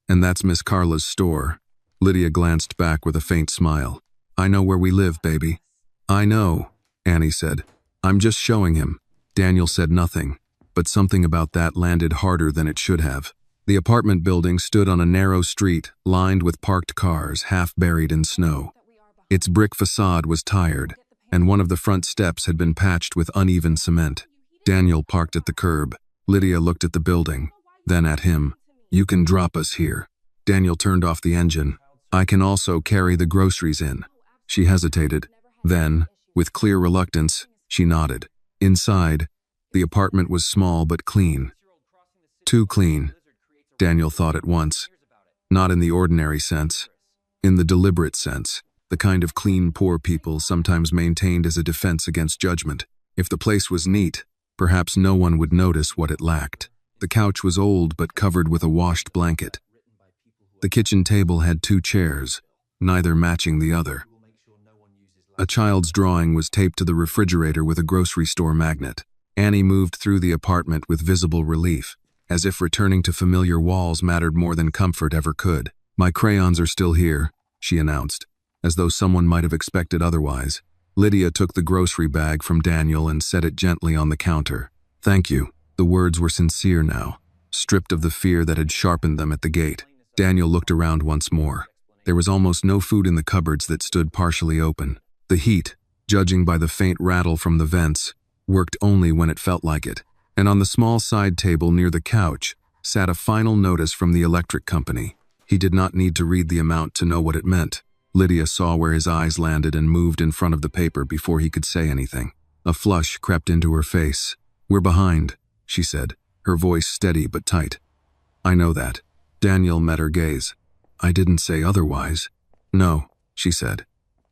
And that's Miss Carla's store. Lydia glanced back with a faint smile. I know where we live, baby. I know, Annie said. I'm just showing him. Daniel said nothing, but something about that landed harder than it should have. The apartment building stood on a narrow street lined with parked cars half buried in snow. Its brick facade was tired, and one of the front steps had been patched with uneven cement. Daniel parked at the curb. Lydia looked at the building, then at him. You can drop us here. Daniel turned off the engine. I can also carry the groceries in. She hesitated. Then, with clear reluctance, she nodded. Inside, the apartment was small but clean. Too clean, Daniel thought at once. Not in the ordinary sense. In the deliberate sense, the kind of clean poor people sometimes maintained as a defense against judgment. If the place was neat, perhaps no one would notice what it lacked. The couch was old but covered with a washed blanket. The kitchen table had 2 chairs, neither matching the other. A child's drawing was taped to the refrigerator with a grocery store magnet. Annie moved through the apartment with visible relief, as if returning to familiar walls mattered more than comfort ever could. My crayons are still here, she announced, as though someone might have expected otherwise. Lydia took the grocery bag from Daniel and set it gently on the counter. Thank you. The words were sincere now, stripped of the fear that had sharpened them at the gate. Daniel looked around once more. There was almost no food in the cupboards that stood partially open. The heat, judging by the faint rattle from the vents, worked only when it felt like it. And on the small side table near the couch sat a final notice from the electric company. He did not need to read the amount to know what it meant. Lydia saw where his eyes landed and moved in front of the paper before he could say anything. A flush crept into her face. We're behind, she said, her voice steady but tight. I know that. Daniel met her gaze. I didn't say otherwise. No, she said.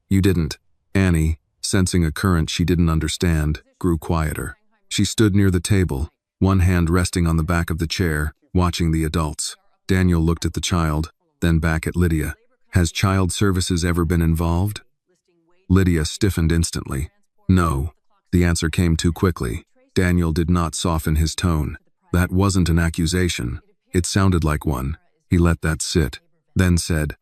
You didn't. Annie, sensing a current she didn't understand, grew quieter. She stood near the table, one hand resting on the back of the chair, watching the adults. Daniel looked at the child, then back at Lydia. Has child services ever been involved? Lydia stiffened instantly. No. The answer came too quickly. Daniel did not soften his tone. That wasn't an accusation. It sounded like one. He let that sit, then said,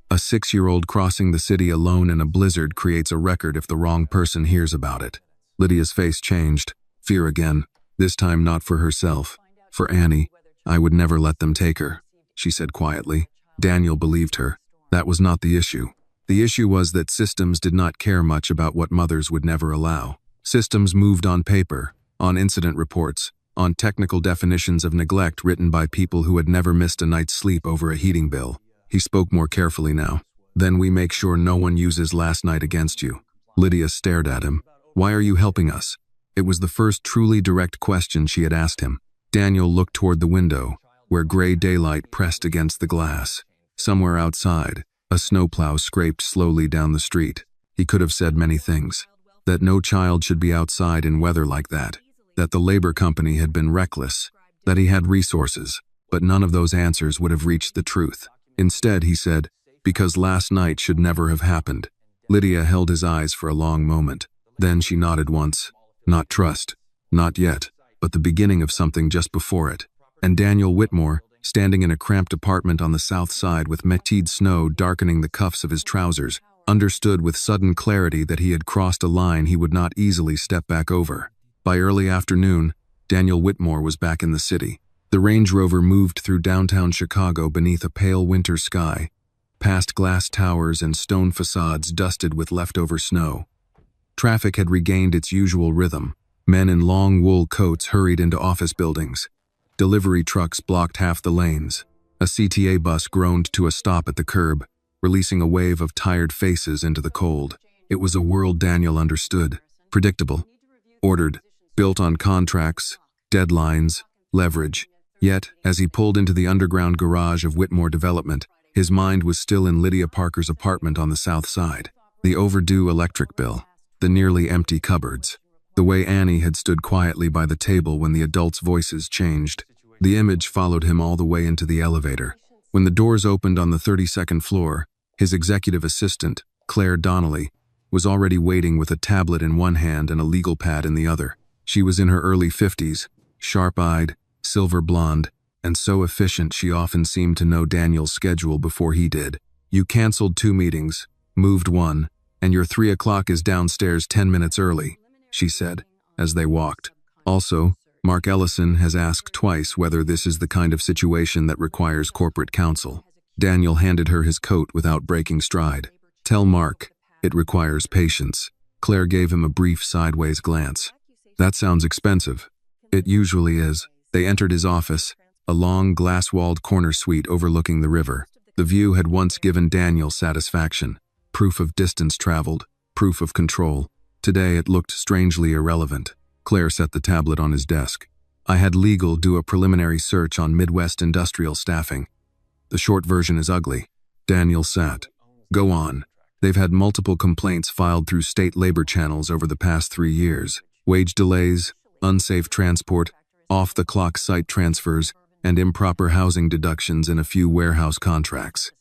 a 6-year-old crossing the city alone in a blizzard creates a record if the wrong person hears about it. Lydia's face changed. Fear again. This time not for herself. For Annie. I would never let them take her, she said quietly. Daniel believed her. That was not the issue. The issue was that systems did not care much about what mothers would never allow. Systems moved on paper, on incident reports, on technical definitions of neglect written by people who had never missed a night's sleep over a heating bill. He spoke more carefully now. Then we make sure no one uses last night against you. Lydia stared at him. Why are you helping us? It was the first truly direct question she had asked him. Daniel looked toward the window, where gray daylight pressed against the glass. Somewhere outside, a snowplow scraped slowly down the street. He could have said many things. that no child should be outside in weather like that the labor company had been reckless, that he had resources, but none of those answers would have reached the truth. Instead, he said, because last night should never have happened. Lydia held his eyes for a long moment. Then she nodded once. Not trust. Not yet, but the beginning of something just before it. And Daniel Whitmore, standing in a cramped apartment on the south side with metide snow darkening the cuffs of his trousers, understood with sudden clarity that he had crossed a line he would not easily step back over. By early afternoon, Daniel Whitmore was back in the city. The Range Rover moved through downtown Chicago beneath a pale winter sky, past glass towers and stone facades dusted with leftover snow. Traffic had regained its usual rhythm. Men in long wool coats hurried into office buildings. Delivery trucks blocked half the lanes. A CTA bus groaned to a stop at the curb, releasing a wave of tired faces into the cold. It was a world Daniel understood. Predictable. Ordered. Built on contracts, deadlines, leverage. Yet, as he pulled into the underground garage of Whitmore Development, his mind was still in Lydia Parker's apartment on the south side. The overdue electric bill, the nearly empty cupboards, the way Annie had stood quietly by the table when the adults' voices changed. The image followed him all the way into the elevator. When the doors opened on the 32nd floor, his executive assistant, Claire Donnelly, was already waiting with a tablet in one hand and a legal pad in the other. She was in her early 50s, sharp-eyed, silver blonde, and so efficient she often seemed to know Daniel's schedule before he did. You canceled 2 meetings, moved 1, and your 3 o'clock is downstairs 10 minutes early, she said, as they walked. Also, Mark Ellison has asked twice whether this is the kind of situation that requires corporate counsel. Daniel handed her his coat without breaking stride. Tell Mark, it requires patience. Claire gave him a brief sideways glance. That sounds expensive. It usually is. They entered his office, a long glass-walled corner suite overlooking the river. The view had once given Daniel satisfaction. Proof of distance traveled, proof of control. Today it looked strangely irrelevant. Claire set the tablet on his desk. I had legal do a preliminary search on Midwest industrial staffing. The short version is ugly. Daniel sat. Go on. They've had multiple complaints filed through state labor channels over the past 3 years. Wage delays, unsafe transport, off-the-clock site transfers, and improper housing deductions in a few warehouse contracts.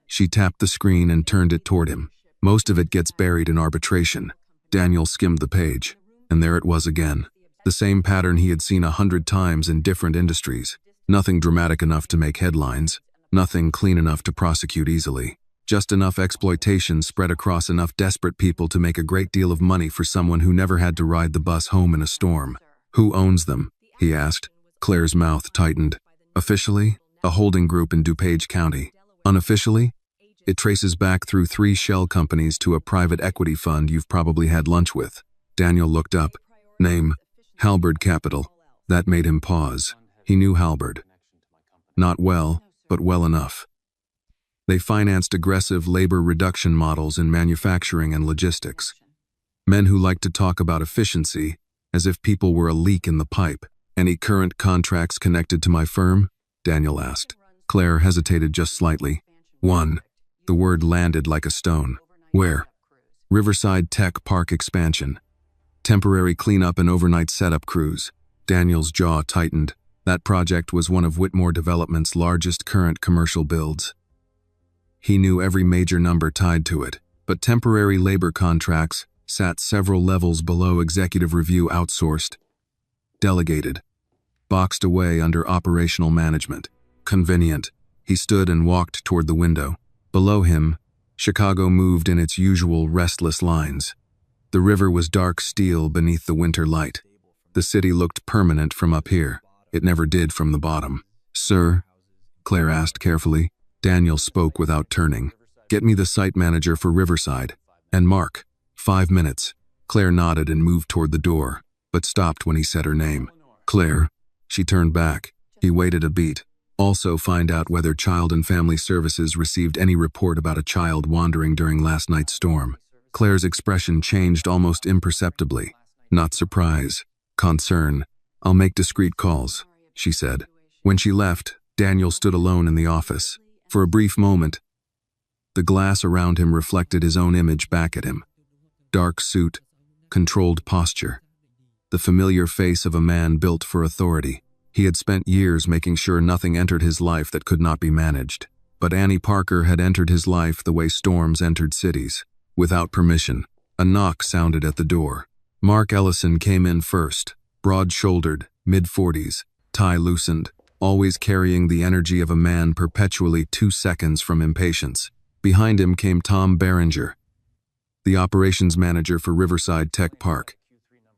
She tapped the screen and turned it toward him. Most of it gets buried in arbitration. Daniel skimmed the page, and there it was again. The same pattern he had seen 100 times in different industries. Nothing dramatic enough to make headlines, nothing clean enough to prosecute easily. Just enough exploitation spread across enough desperate people to make a great deal of money for someone who never had to ride the bus home in a storm. Who owns them? He asked. Claire's mouth tightened. Officially, a holding group in DuPage County. Unofficially, it traces back through 3 shell companies to a private equity fund you've probably had lunch with. Daniel looked up. Name, Halberd Capital. That made him pause. He knew Halberd. Not well, but well enough. They financed aggressive labor reduction models in manufacturing and logistics. Men who like to talk about efficiency, as if people were a leak in the pipe. Any current contracts connected to my firm? Daniel asked. Claire hesitated just slightly. 1. The word landed like a stone. Where? Riverside Tech Park expansion. Temporary cleanup and overnight setup crews. Daniel's jaw tightened. That project was one of Whitmore Development's largest current commercial builds. He knew every major number tied to it, but temporary labor contracts sat several levels below executive review, outsourced, delegated, boxed away under operational management. Convenient. He stood and walked toward the window. Below him, Chicago moved in its usual restless lines. The river was dark steel beneath the winter light. The city looked permanent from up here. It never did from the bottom. Sir? Claire asked carefully. Daniel spoke without turning. Get me the site manager for Riverside. And Mark. 5 minutes. Claire nodded and moved toward the door, but stopped when he said her name. Claire. She turned back. He waited a beat. Also find out whether Child and Family Services received any report about a child wandering during last night's storm. Claire's expression changed almost imperceptibly. Not surprise. Concern. I'll make discreet calls, she said. When she left, Daniel stood alone in the office. For a brief moment, the glass around him reflected his own image back at him. Dark suit, controlled posture. The familiar face of a man built for authority. He had spent years making sure nothing entered his life that could not be managed. But Annie Parker had entered his life the way storms entered cities, without permission. A knock sounded at the door. Mark Ellison came in first, broad-shouldered, mid-40s, tie loosened, always carrying the energy of a man perpetually 2 seconds from impatience. Behind him came Tom Berenger, the operations manager for Riverside Tech Park.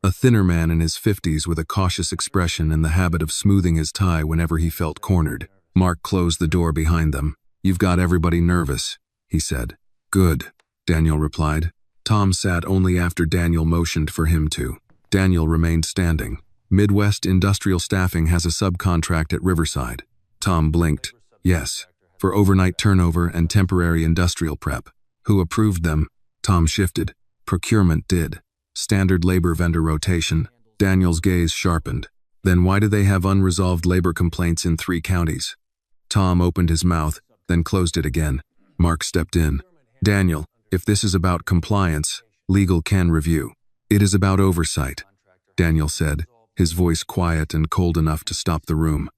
A thinner man in his 50s with a cautious expression and the habit of smoothing his tie whenever he felt cornered. Mark closed the door behind them. "You've got everybody nervous," he said. "Good," Daniel replied. Tom sat only after Daniel motioned for him to. Daniel remained standing. "Midwest Industrial Staffing has a subcontract at Riverside." Tom blinked. "Yes, for overnight turnover and temporary industrial prep." "Who approved them?" Tom shifted. "Procurement did. Standard labor vendor rotation." Daniel's gaze sharpened. "Then why do they have unresolved labor complaints in 3 counties? Tom opened his mouth, then closed it again. Mark stepped in. "Daniel, if this is about compliance, legal can review. It is about oversight," Daniel said, his voice quiet and cold enough to stop the room.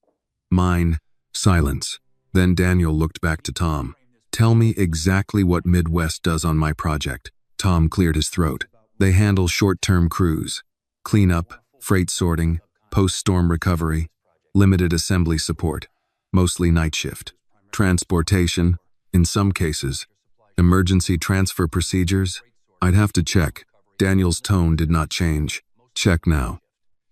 "Mine." Silence. Then Daniel looked back to Tom. "Tell me exactly what Midwest does on my project." Tom cleared his throat. "They handle short-term crews, cleanup, freight sorting, post-storm recovery, limited assembly support, mostly night shift, transportation, in some cases, emergency transfer procedures. I'd have to check." Daniel's tone did not change. "Check now."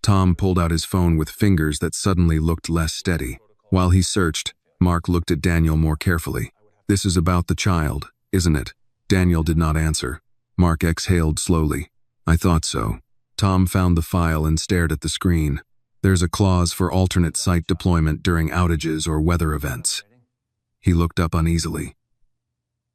Tom pulled out his phone with fingers that suddenly looked less steady. While he searched, Mark looked at Daniel more carefully. "This is about the child, isn't it?" Daniel did not answer. Mark exhaled slowly. "I thought so." Tom found the file and stared at the screen. "There's a clause for alternate site deployment during outages or weather events." He looked up uneasily.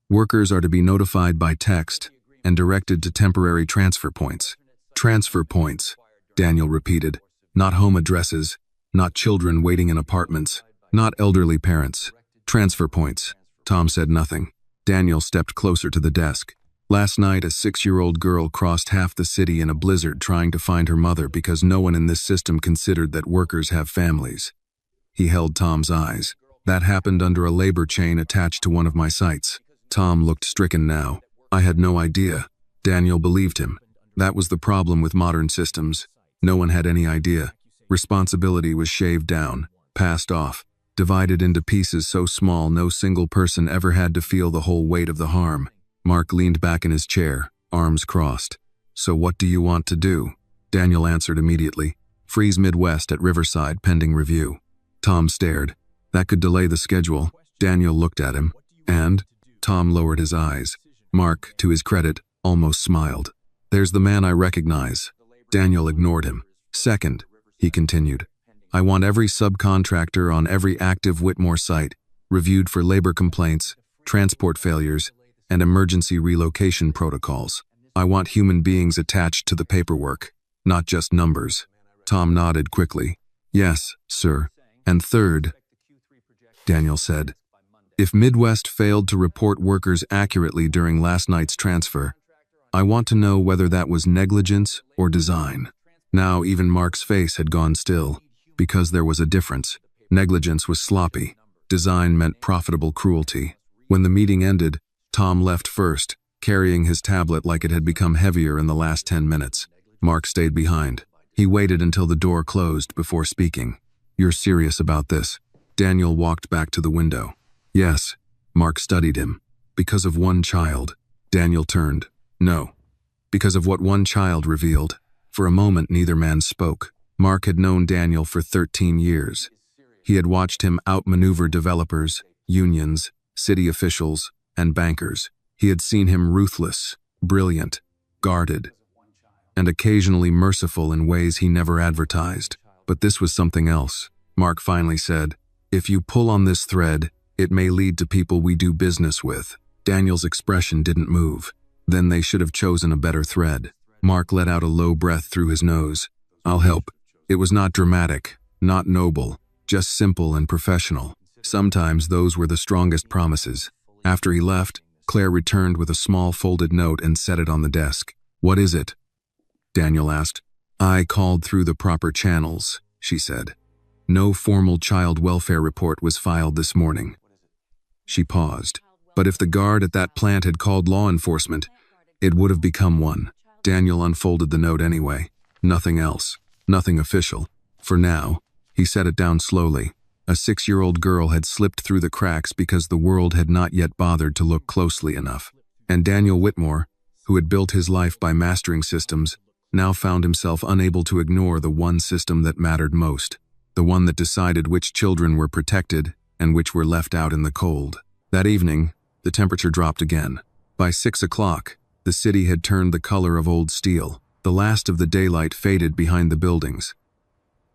"Workers are to be notified by text and directed to temporary transfer points." "Transfer points," Daniel repeated. "Not home addresses, not children waiting in apartments, not elderly parents. Transfer points." Tom said nothing. Daniel stepped closer to the desk. "Last night, a 6-year-old girl crossed half the city in a blizzard trying to find her mother because no one in this system considered that workers have families." He held Tom's eyes. "That happened under a labor chain attached to one of my sites." Tom looked stricken now. "I had no idea." Daniel believed him. That was the problem with modern systems. No one had any idea. Responsibility was shaved down, passed off, divided into pieces so small no single person ever had to feel the whole weight of the harm. Mark leaned back in his chair, arms crossed. "So what do you want to do?" Daniel answered immediately. "Freeze Midwest at Riverside pending review." Tom stared. "That could delay the schedule." Daniel looked at him. "And?" Tom lowered his eyes. Mark, to his credit, almost smiled. "There's the man I recognize." Daniel ignored him. "Second," he continued, "I want every subcontractor on every active Whitmore site reviewed for labor complaints, transport failures, and emergency relocation protocols. I want human beings attached to the paperwork, not just numbers." Tom nodded quickly. "Yes, sir." "And third," Daniel said, "if Midwest failed to report workers accurately during last night's transfer, I want to know whether that was negligence or design." Now even Mark's face had gone still, because there was a difference. Negligence was sloppy. Design meant profitable cruelty. When the meeting ended, Tom left first, carrying his tablet like it had become heavier in the last 10 minutes. Mark stayed behind. He waited until the door closed before speaking. "You're serious about this?" Daniel walked back to the window. "Yes." Mark studied him. "Because of one child." Daniel turned. "No. Because of what one child revealed." For a moment, neither man spoke. Mark had known Daniel for 13 years. He had watched him outmaneuver developers, unions, city officials, and bankers. He had seen him ruthless, brilliant, guarded, and occasionally merciful in ways he never advertised. But this was something else. Mark finally said, "If you pull on this thread, it may lead to people we do business with." Daniel's expression didn't move. Then they should have chosen a better thread. Mark let out a low breath through his nose. "I'll help." It was not dramatic, not noble, just simple and professional. Sometimes those were the strongest promises. After he left, Claire returned with a small folded note and set it on the desk. "What is it?" Daniel asked. "I called through the proper channels," she said. "No formal child welfare report was filed this morning." She paused. But if the guard at that plant had called law enforcement, it would have become one. Daniel unfolded the note anyway. Nothing else. Nothing official. For now. He set it down slowly. A 6-year-old girl had slipped through the cracks because the world had not yet bothered to look closely enough. And Daniel Whitmore, who had built his life by mastering systems, now found himself unable to ignore the one system that mattered most, the one that decided which children were protected and which were left out in the cold. That evening, the temperature dropped again. By 6 o'clock, the city had turned the color of old steel. The last of the daylight faded behind the buildings,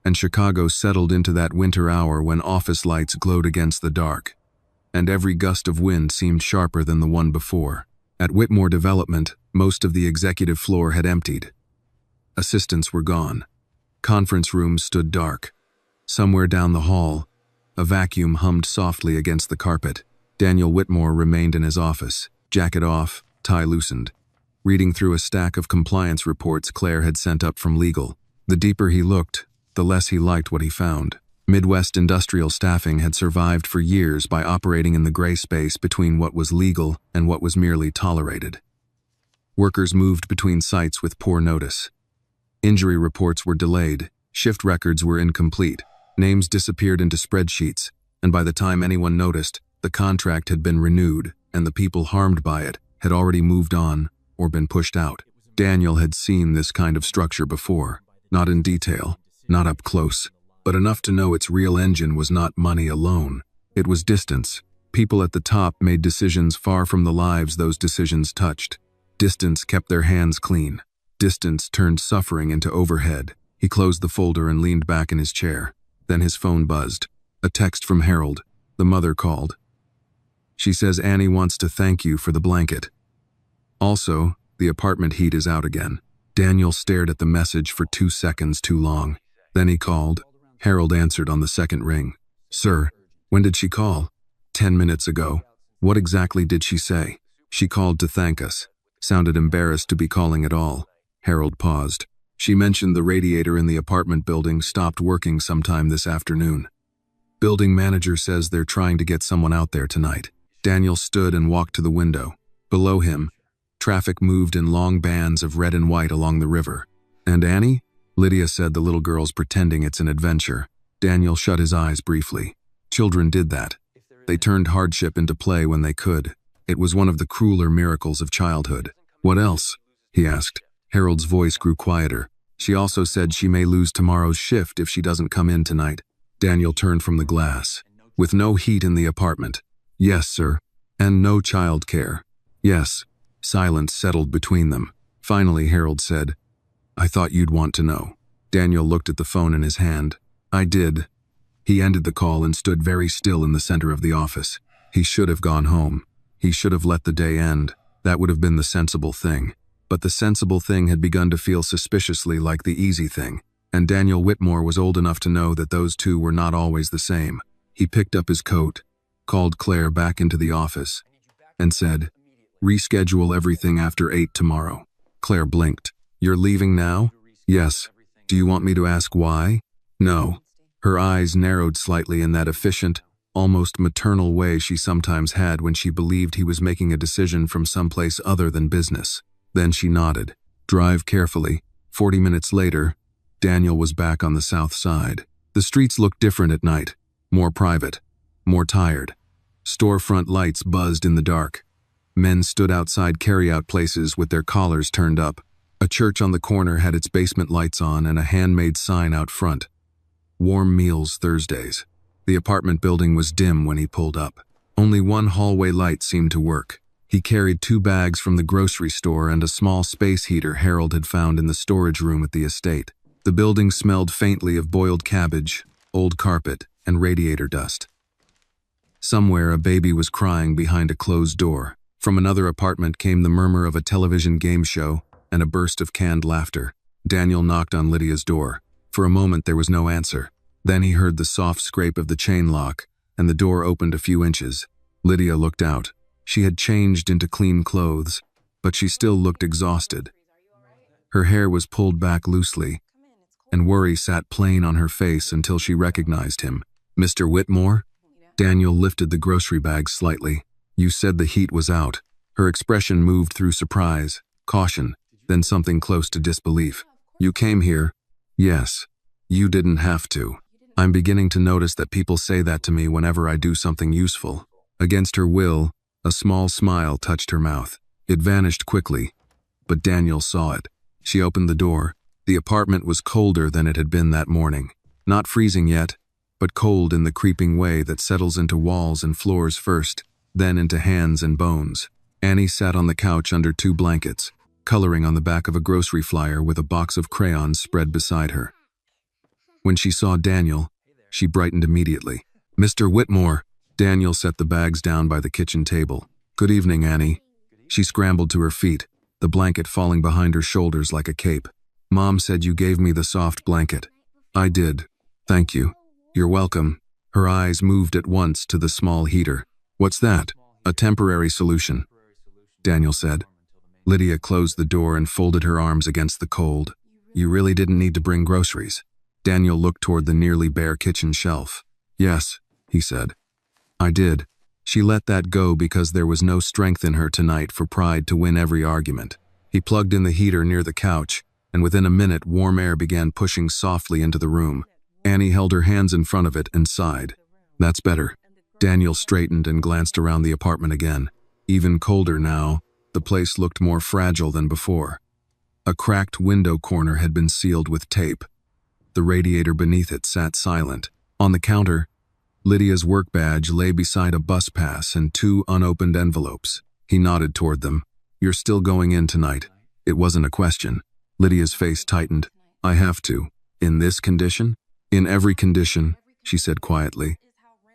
and Chicago settled into that winter hour when office lights glowed against the dark, and every gust of wind seemed sharper than the one before. At Whitmore Development, most of the executive floor had emptied. Assistants were gone. Conference rooms stood dark. Somewhere down the hall, a vacuum hummed softly against the carpet. Daniel Whitmore remained in his office, jacket off, tie loosened, reading through a stack of compliance reports Claire had sent up from legal. The deeper he looked, the less he liked what he found. Midwest Industrial Staffing had survived for years by operating in the gray space between what was legal and what was merely tolerated. Workers moved between sites with poor notice. Injury reports were delayed, shift records were incomplete, names disappeared into spreadsheets, and by the time anyone noticed, the contract had been renewed, and the people harmed by it had already moved on or been pushed out. Daniel had seen this kind of structure before, not in detail, not up close, but enough to know its real engine was not money alone. It was distance. People at the top made decisions far from the lives those decisions touched. Distance kept their hands clean. Distance turned suffering into overhead. He closed the folder and leaned back in his chair. Then his phone buzzed. A text from Harold. The mother called. She says Annie wants to thank you for the blanket. Also, the apartment heat is out again. Daniel stared at the message for 2 seconds too long. Then he called. Harold answered on the second ring. Sir, when did she call? 10 minutes ago. What exactly did she say? She called to thank us. Sounded embarrassed to be calling at all. Harold paused. She mentioned the radiator in the apartment building stopped working sometime this afternoon. Building manager says they're trying to get someone out there tonight. Daniel stood and walked to the window. Below him, traffic moved in long bands of red and white along the river. And Annie? Lydia said the little girl's pretending it's an adventure. Daniel shut his eyes briefly. Children did that. They turned hardship into play when they could. It was one of the crueler miracles of childhood. What else? He asked. Harold's voice grew quieter. She also said she may lose tomorrow's shift if she doesn't come in tonight. Daniel turned from the glass. With no heat in the apartment. Yes, sir. And no child care. Yes. Silence settled between them. Finally, Harold said, I thought you'd want to know. Daniel looked at the phone in his hand. I did. He ended the call and stood very still in the center of the office. He should have gone home. He should have let the day end. That would have been the sensible thing. But the sensible thing had begun to feel suspiciously like the easy thing, and Daniel Whitmore was old enough to know that those two were not always the same. He picked up his coat, called Claire back into the office, and said, Reschedule everything after 8 tomorrow. Claire blinked. You're leaving now? Yes. Do you want me to ask why? No. Her eyes narrowed slightly in that efficient, almost maternal way she sometimes had when she believed he was making a decision from someplace other than business. Then she nodded. Drive carefully. 40 minutes later, Daniel was back on the south side. The streets looked different at night. More private. More tired. Storefront lights buzzed in the dark. Men stood outside carryout places with their collars turned up. A church on the corner had its basement lights on and a handmade sign out front. Warm meals Thursdays. The apartment building was dim when he pulled up. Only one hallway light seemed to work. He carried 2 bags from the grocery store and a small space heater Harold had found in the storage room at the estate. The building smelled faintly of boiled cabbage, old carpet, and radiator dust. Somewhere a baby was crying behind a closed door. From another apartment came the murmur of a television game show and a burst of canned laughter. Daniel knocked on Lydia's door. For a moment there was no answer. Then he heard the soft scrape of the chain lock, and the door opened a few inches. Lydia looked out. She had changed into clean clothes, but she still looked exhausted. Her hair was pulled back loosely, and worry sat plain on her face until she recognized him. "Mr. Whitmore?" Daniel lifted the grocery bag slightly. "You said the heat was out." Her expression moved through surprise, caution, then something close to disbelief. "You came here?" "Yes. You didn't have to. I'm beginning to notice that people say that to me whenever I do something useful." Against her will, a small smile touched her mouth. It vanished quickly, but Daniel saw it. She opened the door. The apartment was colder than it had been that morning. Not freezing yet, but cold in the creeping way that settles into walls and floors first, then into hands and bones. Annie sat on the couch under 2 blankets, coloring on the back of a grocery flyer with a box of crayons spread beside her. When she saw Daniel, she brightened immediately. "Mr. Whitmore." Daniel set the bags down by the kitchen table. "Good evening, Annie." She scrambled to her feet, the blanket falling behind her shoulders like a cape. "Mom said you gave me the soft blanket." "I did. Thank you." "You're welcome." Her eyes moved at once to the small heater. "What's that?" "A temporary solution," Daniel said. Lydia closed the door and folded her arms against the cold. "You really didn't need to bring groceries." Daniel looked toward the nearly bare kitchen shelf. "Yes," he said. "I did." She let that go because there was no strength in her tonight for pride to win every argument. He plugged in the heater near the couch, and within a minute warm air began pushing softly into the room. Annie held her hands in front of it and sighed. "That's better." Daniel straightened and glanced around the apartment again. Even colder now, the place looked more fragile than before. A cracked window corner had been sealed with tape. The radiator beneath it sat silent. On the counter, Lydia's work badge lay beside a bus pass and 2 unopened envelopes. He nodded toward them. "You're still going in tonight." It wasn't a question. Lydia's face tightened. "I have to." "In this condition?" "In every condition," she said quietly.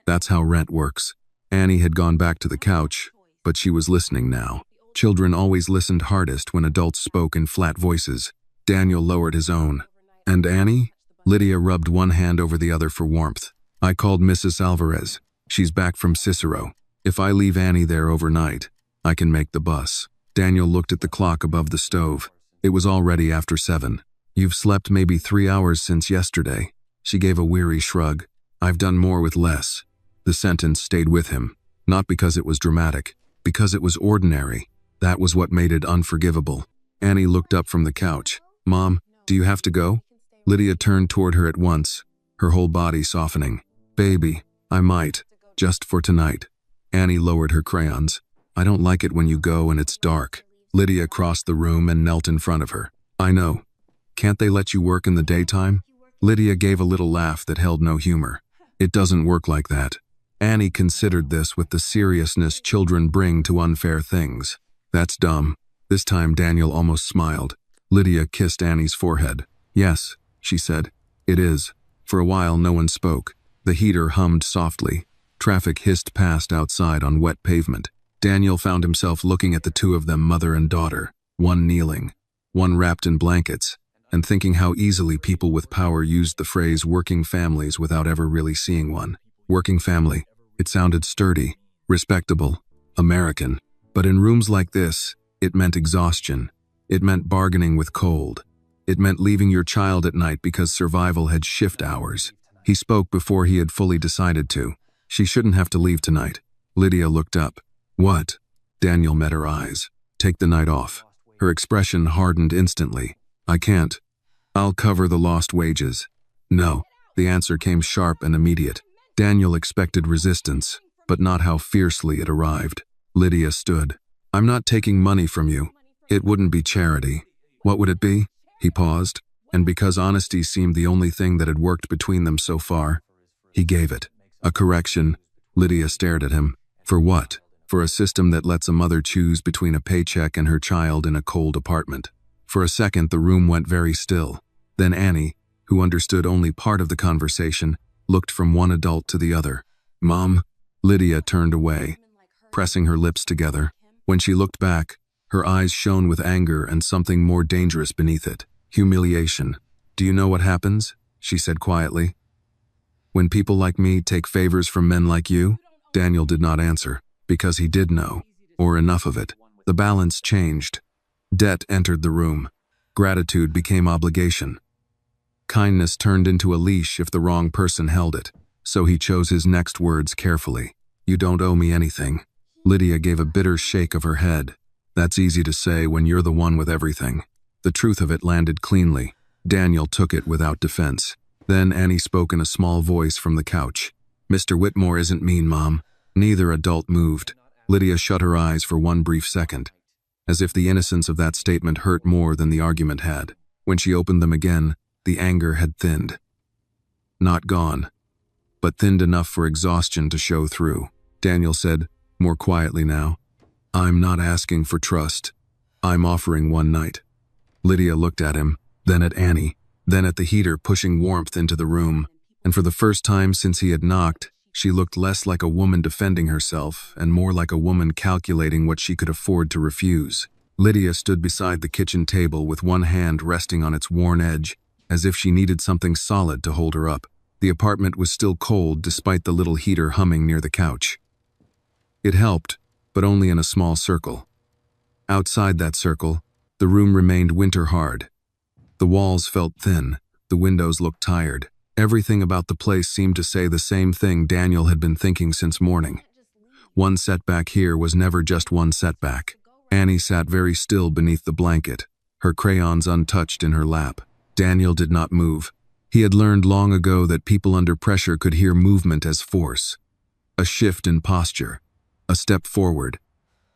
"That's how rent works." Annie had gone back to the couch, but she was listening now. Children always listened hardest when adults spoke in flat voices. Daniel lowered his own. "And Annie?" Lydia rubbed one hand over the other for warmth. "I called Mrs. Alvarez. She's back from Cicero. If I leave Annie there overnight, I can make the bus." Daniel looked at the clock above the stove. It was already after 7. "You've slept maybe 3 hours since yesterday." She gave a weary shrug. "I've done more with less." The sentence stayed with him, not because it was dramatic, because it was ordinary. That was what made it unforgivable. Annie looked up from the couch. "Mom, do you have to go?" Lydia turned toward her at once, her whole body softening. "Baby, I might, just for tonight." Annie lowered her crayons. "I don't like it when you go and it's dark." Lydia crossed the room and knelt in front of her. "I know. Can't they let you work in the daytime?" Lydia gave a little laugh that held no humor. "It doesn't work like that." Annie considered this with the seriousness children bring to unfair things. "That's dumb." This time Daniel almost smiled. Lydia kissed Annie's forehead. "Yes," she said. "It is." For a while no one spoke. The heater hummed softly. Traffic hissed past outside on wet pavement. Daniel found himself looking at the 2 of them, mother and daughter, one kneeling, one wrapped in blankets, and thinking how easily people with power used the phrase working families without ever really seeing one. Working family. It sounded sturdy, respectable, American. But in rooms like this, it meant exhaustion. It meant bargaining with cold. It meant leaving your child at night because survival had shift hours. He spoke before he had fully decided to. "She shouldn't have to leave tonight." Lydia looked up. "What?" Daniel met her eyes. "Take the night off." Her expression hardened instantly. "I can't. I'll cover the lost wages." "No." The answer came sharp and immediate. Daniel expected resistance, but not how fiercely it arrived. Lydia stood. "I'm not taking money from you. It wouldn't be charity." "What would it be?" He paused, and because honesty seemed the only thing that had worked between them so far, he gave it. "A correction." Lydia stared at him. "For what?" "For a system that lets a mother choose between a paycheck and her child in a cold apartment." For a second the room went very still. Then Annie, who understood only part of the conversation, looked from one adult to the other. "Mom?" Lydia turned away, pressing her lips together. When she looked back, her eyes shone with anger and something more dangerous beneath it. Humiliation. "Do you know what happens?" she said quietly. "When people like me take favors from men like you?" Daniel did not answer, because he did know, or enough of it. The balance changed. Debt entered the room. Gratitude became obligation. Kindness turned into a leash if the wrong person held it, so he chose his next words carefully. You don't owe me anything. Lydia gave a bitter shake of her head. That's easy to say when you're the one with everything. The truth of it landed cleanly. Daniel took it without defense. Then Annie spoke in a small voice from the couch. Mr. Whitmore isn't mean, Mom. Neither adult moved. Lydia shut her eyes for one brief second, as if the innocence of that statement hurt more than the argument had. When she opened them again, the anger had thinned. Not gone, but thinned enough for exhaustion to show through. Daniel said, more quietly now, I'm not asking for trust. I'm offering one night. Lydia looked at him, then at Annie, then at the heater pushing warmth into the room, and for the first time since he had knocked, she looked less like a woman defending herself and more like a woman calculating what she could afford to refuse. Lydia stood beside the kitchen table with one hand resting on its worn edge, as if she needed something solid to hold her up. The apartment was still cold despite the little heater humming near the couch. It helped, but only in a small circle. Outside that circle, the room remained winter-hard. The walls felt thin, the windows looked tired. Everything about the place seemed to say the same thing Daniel had been thinking since morning. One setback here was never just one setback. Annie sat very still beneath the blanket, her crayons untouched in her lap. Daniel did not move. He had learned long ago that people under pressure could hear movement as force. A shift in posture, a step forward,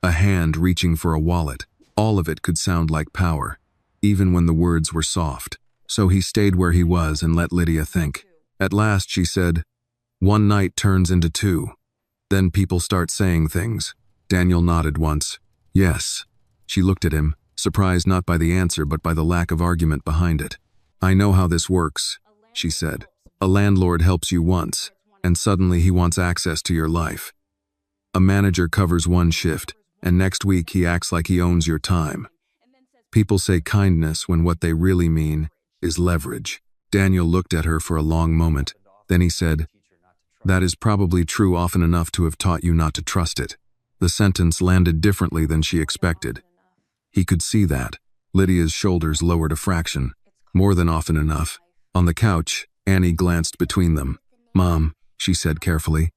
a hand reaching for a wallet. All of it could sound like power, even when the words were soft. So he stayed where he was and let Lydia think. At last she said, one night turns into two. Then people start saying things. Daniel nodded once. Yes. She looked at him, surprised not by the answer but by the lack of argument behind it. I know how this works, she said. A landlord helps you once, and suddenly he wants access to your life. A manager covers one shift, and next week he acts like he owns your time. People say kindness when what they really mean is leverage. Daniel looked at her for a long moment. Then he said, that is probably true often enough to have taught you not to trust it. The sentence landed differently than she expected. He could see that. Lydia's shoulders lowered a fraction. More than often enough. On the couch, Annie glanced between them. Mom, she said carefully,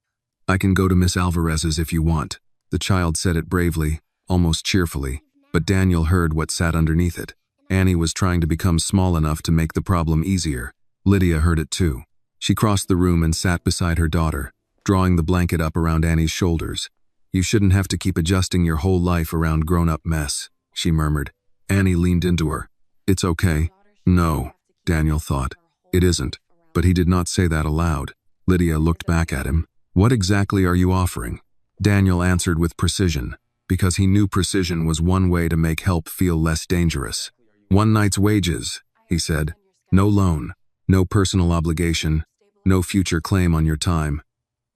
I can go to Miss Alvarez's if you want. The child said it bravely, almost cheerfully, but Daniel heard what sat underneath it. Annie was trying to become small enough to make the problem easier. Lydia heard it too. She crossed the room and sat beside her daughter, drawing the blanket up around Annie's shoulders. You shouldn't have to keep adjusting your whole life around grown-up mess, she murmured. Annie leaned into her. It's okay. No, Daniel thought. It isn't. But he did not say that aloud. Lydia looked back at him. What exactly are you offering? Daniel answered with precision, because he knew precision was one way to make help feel less dangerous. One night's wages, he said. No loan, no personal obligation, no future claim on your time.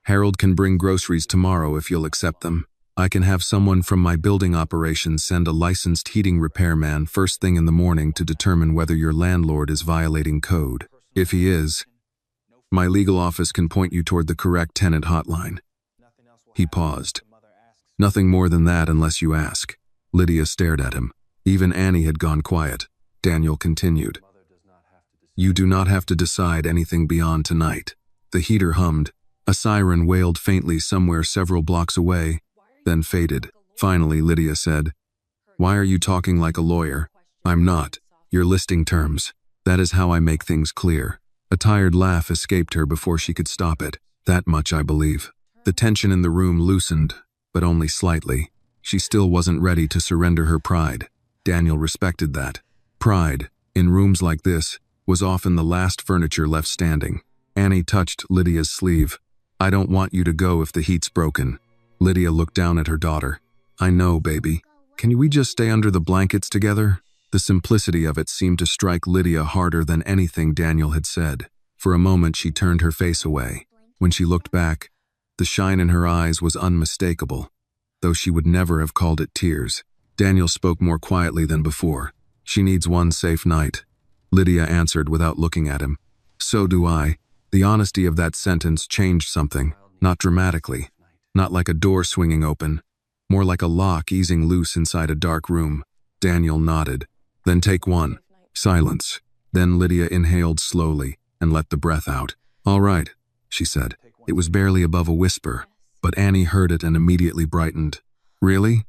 Harold can bring groceries tomorrow if you'll accept them. I can have someone from my building operations send a licensed heating repairman first thing in the morning to determine whether your landlord is violating code. If he is, my legal office can point you toward the correct tenant hotline. He paused. Nothing more than that unless you ask. Lydia stared at him. Even Annie had gone quiet. Daniel continued. You do not have to decide anything beyond tonight. The heater hummed. A siren wailed faintly somewhere several blocks away, then faded. Finally, Lydia said, Why are you talking like a lawyer? I'm not. You're listing terms. That is how I make things clear. A tired laugh escaped her before she could stop it. That much I believe. The tension in the room loosened, but only slightly. She still wasn't ready to surrender her pride. Daniel respected that. Pride, in rooms like this, was often the last furniture left standing. Annie touched Lydia's sleeve. I don't want you to go if the heat's broken. Lydia looked down at her daughter. I know, baby. Can we just stay under the blankets together? The simplicity of it seemed to strike Lydia harder than anything Daniel had said. For a moment she turned her face away. When she looked back, the shine in her eyes was unmistakable, though she would never have called it tears. Daniel spoke more quietly than before. She needs one safe night. Lydia answered without looking at him. So do I. The honesty of that sentence changed something, not dramatically, not like a door swinging open, more like a lock easing loose inside a dark room. Daniel nodded. Then take one. Silence. Then Lydia inhaled slowly and let the breath out. "All right," she said. It was barely above a whisper, but Annie heard it and immediately brightened. "Really?"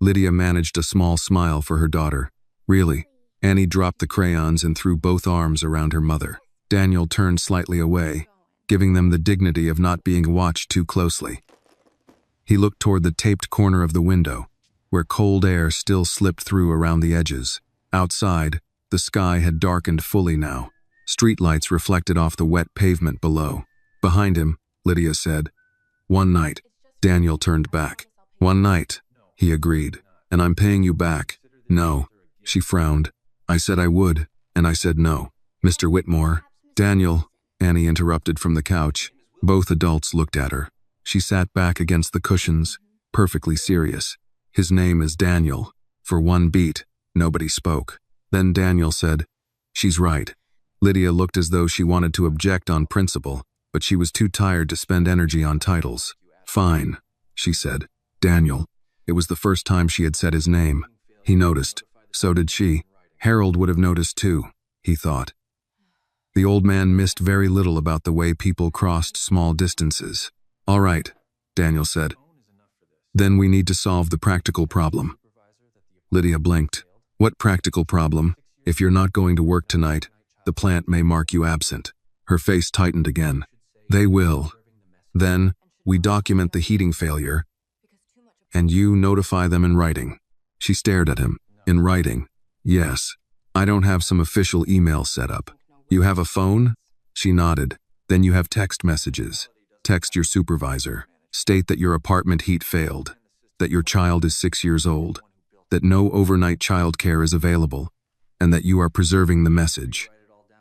Lydia managed a small smile for her daughter. "Really?" Annie dropped the crayons and threw both arms around her mother. Daniel turned slightly away, giving them the dignity of not being watched too closely. He looked toward the taped corner of the window, where cold air still slipped through around the edges. Outside, the sky had darkened fully now. Streetlights reflected off the wet pavement below. Behind him, Lydia said, "One night." Daniel turned back. "One night," he agreed. "And I'm paying you back." "No." She frowned. "I said I would, and I said no." "Mr. Whitmore." "Daniel," Annie interrupted from the couch. Both adults looked at her. She sat back against the cushions, perfectly serious. "His name is Daniel." For one beat, nobody spoke. Then Daniel said, "She's right." Lydia looked as though she wanted to object on principle, but she was too tired to spend energy on titles. "Fine," she said. "Daniel." It was the first time she had said his name. He noticed. So did she. Harold would have noticed too, he thought. The old man missed very little about the way people crossed small distances. "All right," Daniel said. "Then we need to solve the practical problem." Lydia blinked. "What practical problem? If you're not going to work tonight, the plant may mark you absent." Her face tightened again. "They will. Then, we document the heating failure, and you notify them in writing." She stared at him. "In writing?" "Yes. I don't have some official email set up." "You have a phone?" She nodded. "Then you have text messages. Text your supervisor. State that your apartment heat failed, that your child is 6 years old, that no overnight childcare is available, and that you are preserving the message."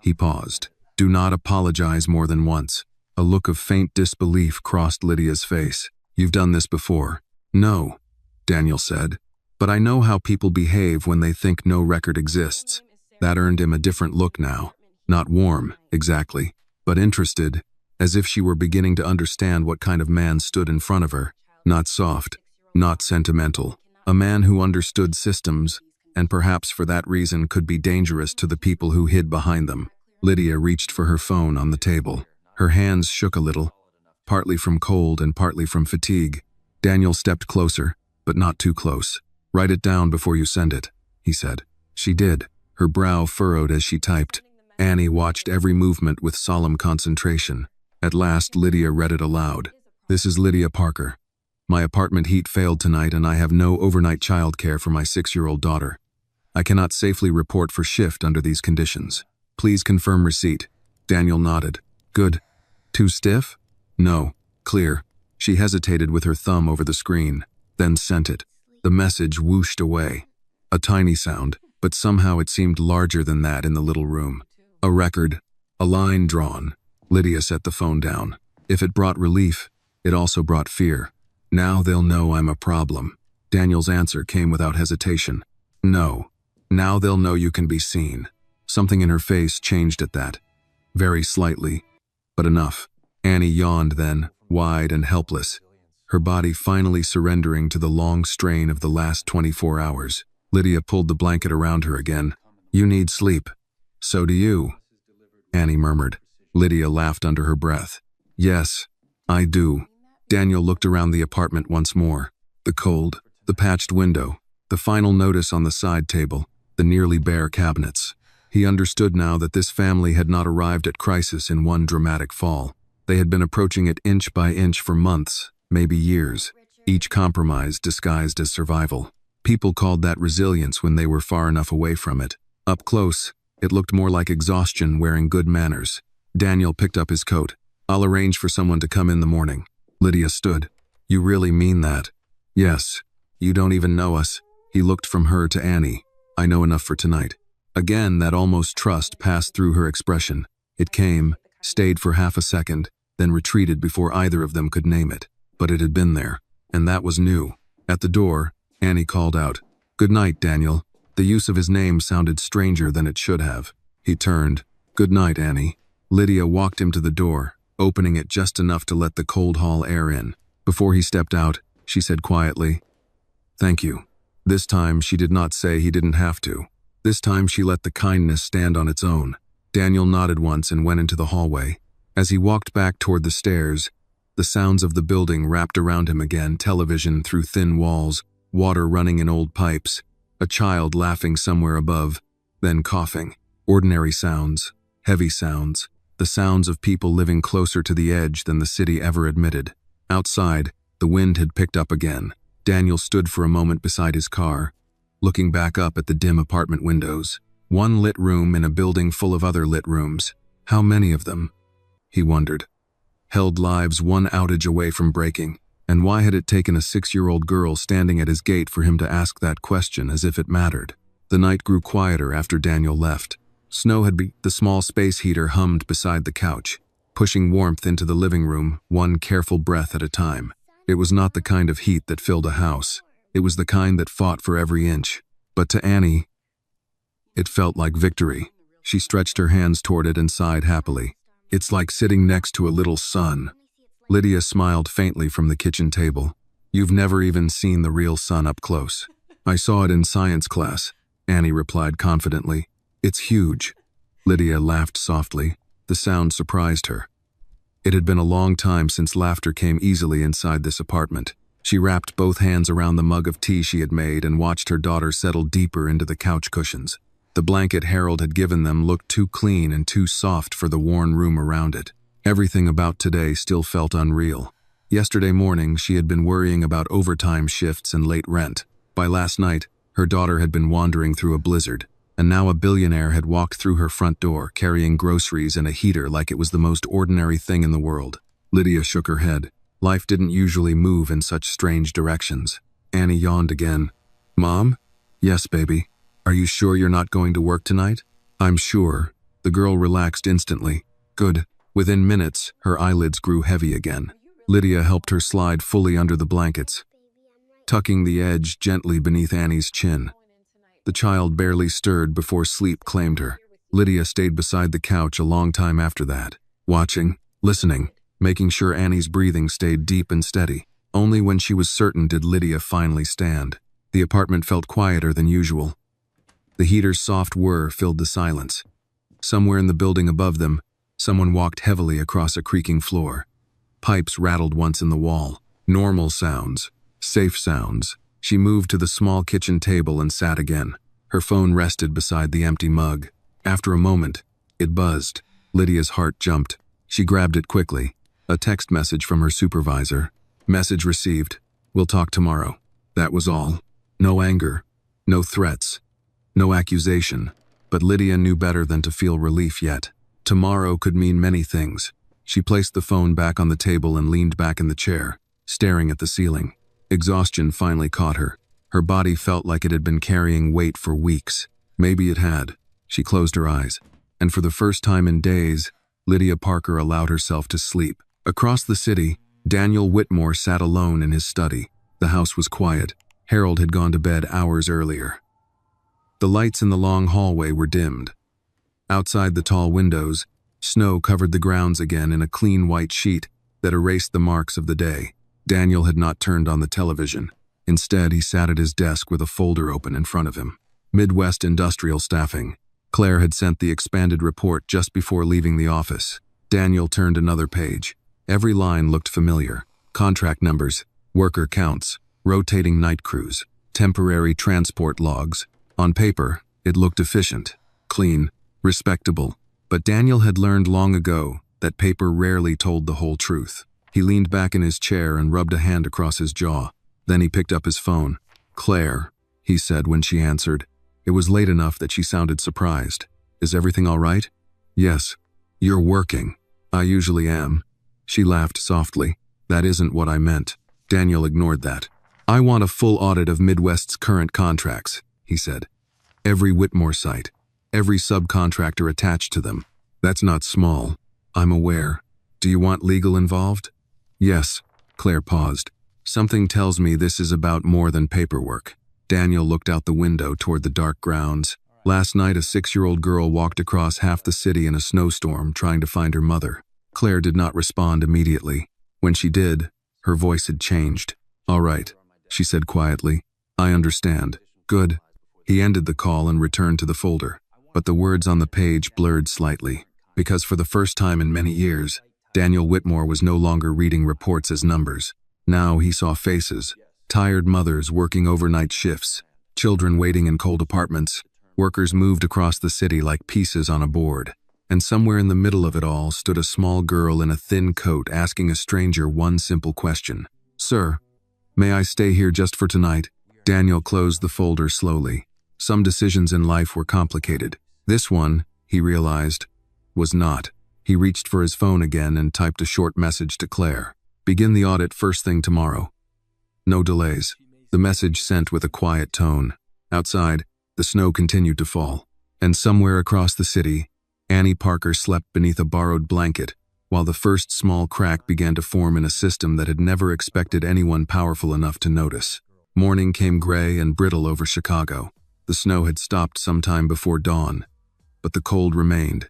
He paused. "Do not apologize more than once." A look of faint disbelief crossed Lydia's face. "You've done this before." "No," Daniel said. "But I know how people behave when they think no record exists." That earned him a different look now. Not warm, exactly, but interested, as if she were beginning to understand what kind of man stood in front of her. Not soft, not sentimental. A man who understood systems, and perhaps for that reason could be dangerous to the people who hid behind them. Lydia reached for her phone on the table. Her hands shook a little, partly from cold and partly from fatigue. Daniel stepped closer, but not too close. "Write it down before you send it," he said. She did, her brow furrowed as she typed. Annie watched every movement with solemn concentration. At last, Lydia read it aloud. "This is Lydia Parker. My apartment heat failed tonight and I have no overnight childcare for my 6-year-old daughter. I cannot safely report for shift under these conditions. Please confirm receipt." Daniel nodded. "Good. Too stiff?" "No. Clear." She hesitated with her thumb over the screen, then sent it. The message whooshed away. A tiny sound, but somehow it seemed larger than that in the little room. A record. A line drawn. Lydia set the phone down. If it brought relief, it also brought fear. "Now they'll know I'm a problem." Daniel's answer came without hesitation. "No. Now they'll know you can be seen." Something in her face changed at that. Very slightly, but enough. Annie yawned then, wide and helpless, her body finally surrendering to the long strain of the last 24 hours. Lydia pulled the blanket around her again. "You need sleep." "So do you," Annie murmured. Lydia laughed under her breath. "Yes, I do." Daniel looked around the apartment once more. The cold, the patched window, the final notice on the side table, the nearly bare cabinets. He understood now that this family had not arrived at crisis in one dramatic fall. They had been approaching it inch by inch for months, maybe years, each compromise disguised as survival. People called that resilience when they were far enough away from it. Up close, it looked more like exhaustion wearing good manners. Daniel picked up his coat. "I'll arrange for someone to come in the morning." Lydia stood. "You really mean that?" "Yes. You don't even know us." He looked from her to Annie. "I know enough for tonight." Again, that almost trust passed through her expression. It came, stayed for half a second, then retreated before either of them could name it. But it had been there, and that was new. At the door, Annie called out, "Good night, Daniel." The use of his name sounded stranger than it should have. He turned. "Good night, Annie." Lydia walked him to the door, opening it just enough to let the cold hall air in. Before he stepped out, she said quietly, "Thank you." This time, she did not say he didn't have to. This time she let the kindness stand on its own. Daniel nodded once and went into the hallway. As he walked back toward the stairs, the sounds of the building wrapped around him again, television through thin walls, water running in old pipes, a child laughing somewhere above, then coughing. Ordinary sounds, heavy sounds, the sounds of people living closer to the edge than the city ever admitted. Outside, the wind had picked up again. Daniel stood for a moment beside his car, looking back up at the dim apartment windows. One lit room in a building full of other lit rooms. How many of them? He wondered. Held lives one outage away from breaking. And why had it taken a 6-year-old girl standing at his gate for him to ask that question as if it mattered? The night grew quieter after Daniel left. Snow had beat the small space heater hummed beside the couch, pushing warmth into the living room, one careful breath at a time. It was not the kind of heat that filled a house. It was the kind that fought for every inch. But to Annie, it felt like victory. She stretched her hands toward it and sighed happily. It's like sitting next to a little sun. Lydia smiled faintly from the kitchen table. You've never even seen the real sun up close. I saw it in science class, Annie replied confidently. It's huge. Lydia laughed softly. The sound surprised her. It had been a long time since laughter came easily inside this apartment. She wrapped both hands around the mug of tea she had made and watched her daughter settle deeper into the couch cushions. The blanket Harold had given them looked too clean and too soft for the worn room around it. Everything about today still felt unreal. Yesterday morning, she had been worrying about overtime shifts and late rent. By last night, her daughter had been wandering through a blizzard, and now a billionaire had walked through her front door, carrying groceries and a heater like it was the most ordinary thing in the world. Lydia shook her head. Life didn't usually move in such strange directions. Annie yawned again. Mom? Yes, baby. Are you sure you're not going to work tonight? I'm sure. The girl relaxed instantly. Good. Within minutes, her eyelids grew heavy again. Lydia helped her slide fully under the blankets, tucking the edge gently beneath Annie's chin. The child barely stirred before sleep claimed her. Lydia stayed beside the couch a long time after that, watching, listening, making sure Annie's breathing stayed deep and steady. Only when she was certain did Lydia finally stand. The apartment felt quieter than usual. The heater's soft whir filled the silence. Somewhere in the building above them, someone walked heavily across a creaking floor. Pipes rattled once in the wall. Normal sounds. Safe sounds. She moved to the small kitchen table and sat again. Her phone rested beside the empty mug. After a moment, it buzzed. Lydia's heart jumped. She grabbed it quickly. A text message from her supervisor. Message received. We'll talk tomorrow. That was all. No anger. No threats. No accusation. But Lydia knew better than to feel relief yet. Tomorrow could mean many things. She placed the phone back on the table and leaned back in the chair, staring at the ceiling. Exhaustion finally caught her. Her body felt like it had been carrying weight for weeks. Maybe it had. She closed her eyes. And for the first time in days, Lydia Parker allowed herself to sleep. Across the city, Daniel Whitmore sat alone in his study. The house was quiet. Harold had gone to bed hours earlier. The lights in the long hallway were dimmed. Outside the tall windows, snow covered the grounds again in a clean white sheet that erased the marks of the day. Daniel had not turned on the television. Instead, he sat at his desk with a folder open in front of him. Midwest Industrial Staffing. Claire had sent the expanded report just before leaving the office. Daniel turned another page. Every line looked familiar. Contract numbers, worker counts, rotating night crews, temporary transport logs. On paper, it looked efficient, clean, respectable. But Daniel had learned long ago that paper rarely told the whole truth. He leaned back in his chair and rubbed a hand across his jaw. Then he picked up his phone. Claire, he said when she answered. It was late enough that she sounded surprised. Is everything all right? Yes. You're working. I usually am. She laughed softly. That isn't what I meant. Daniel ignored that. I want a full audit of Midwest's current contracts, he said. Every Whitmore site. Every subcontractor attached to them. That's not small. I'm aware. Do you want legal involved? Yes. Claire paused. Something tells me this is about more than paperwork. Daniel looked out the window toward the dark grounds. Last night, a 6-year-old girl walked across half the city in a snowstorm trying to find her mother. Claire did not respond immediately. When she did, her voice had changed. All right, she said quietly. I understand. Good. He ended the call and returned to the folder, but the words on the page blurred slightly, because for the first time in many years, Daniel Whitmore was no longer reading reports as numbers. Now he saw faces, tired mothers working overnight shifts, children waiting in cold apartments, workers moved across the city like pieces on a board. And somewhere in the middle of it all stood a small girl in a thin coat asking a stranger one simple question. "Sir, may I stay here just for tonight?" Daniel closed the folder slowly. Some decisions in life were complicated. This one, he realized, was not. He reached for his phone again and typed a short message to Claire. "Begin the audit first thing tomorrow. No delays." The message sent with a quiet tone. Outside, the snow continued to fall. And somewhere across the city, Annie Parker slept beneath a borrowed blanket, while the first small crack began to form in a system that had never expected anyone powerful enough to notice. Morning came gray and brittle over Chicago. The snow had stopped sometime before dawn, but the cold remained,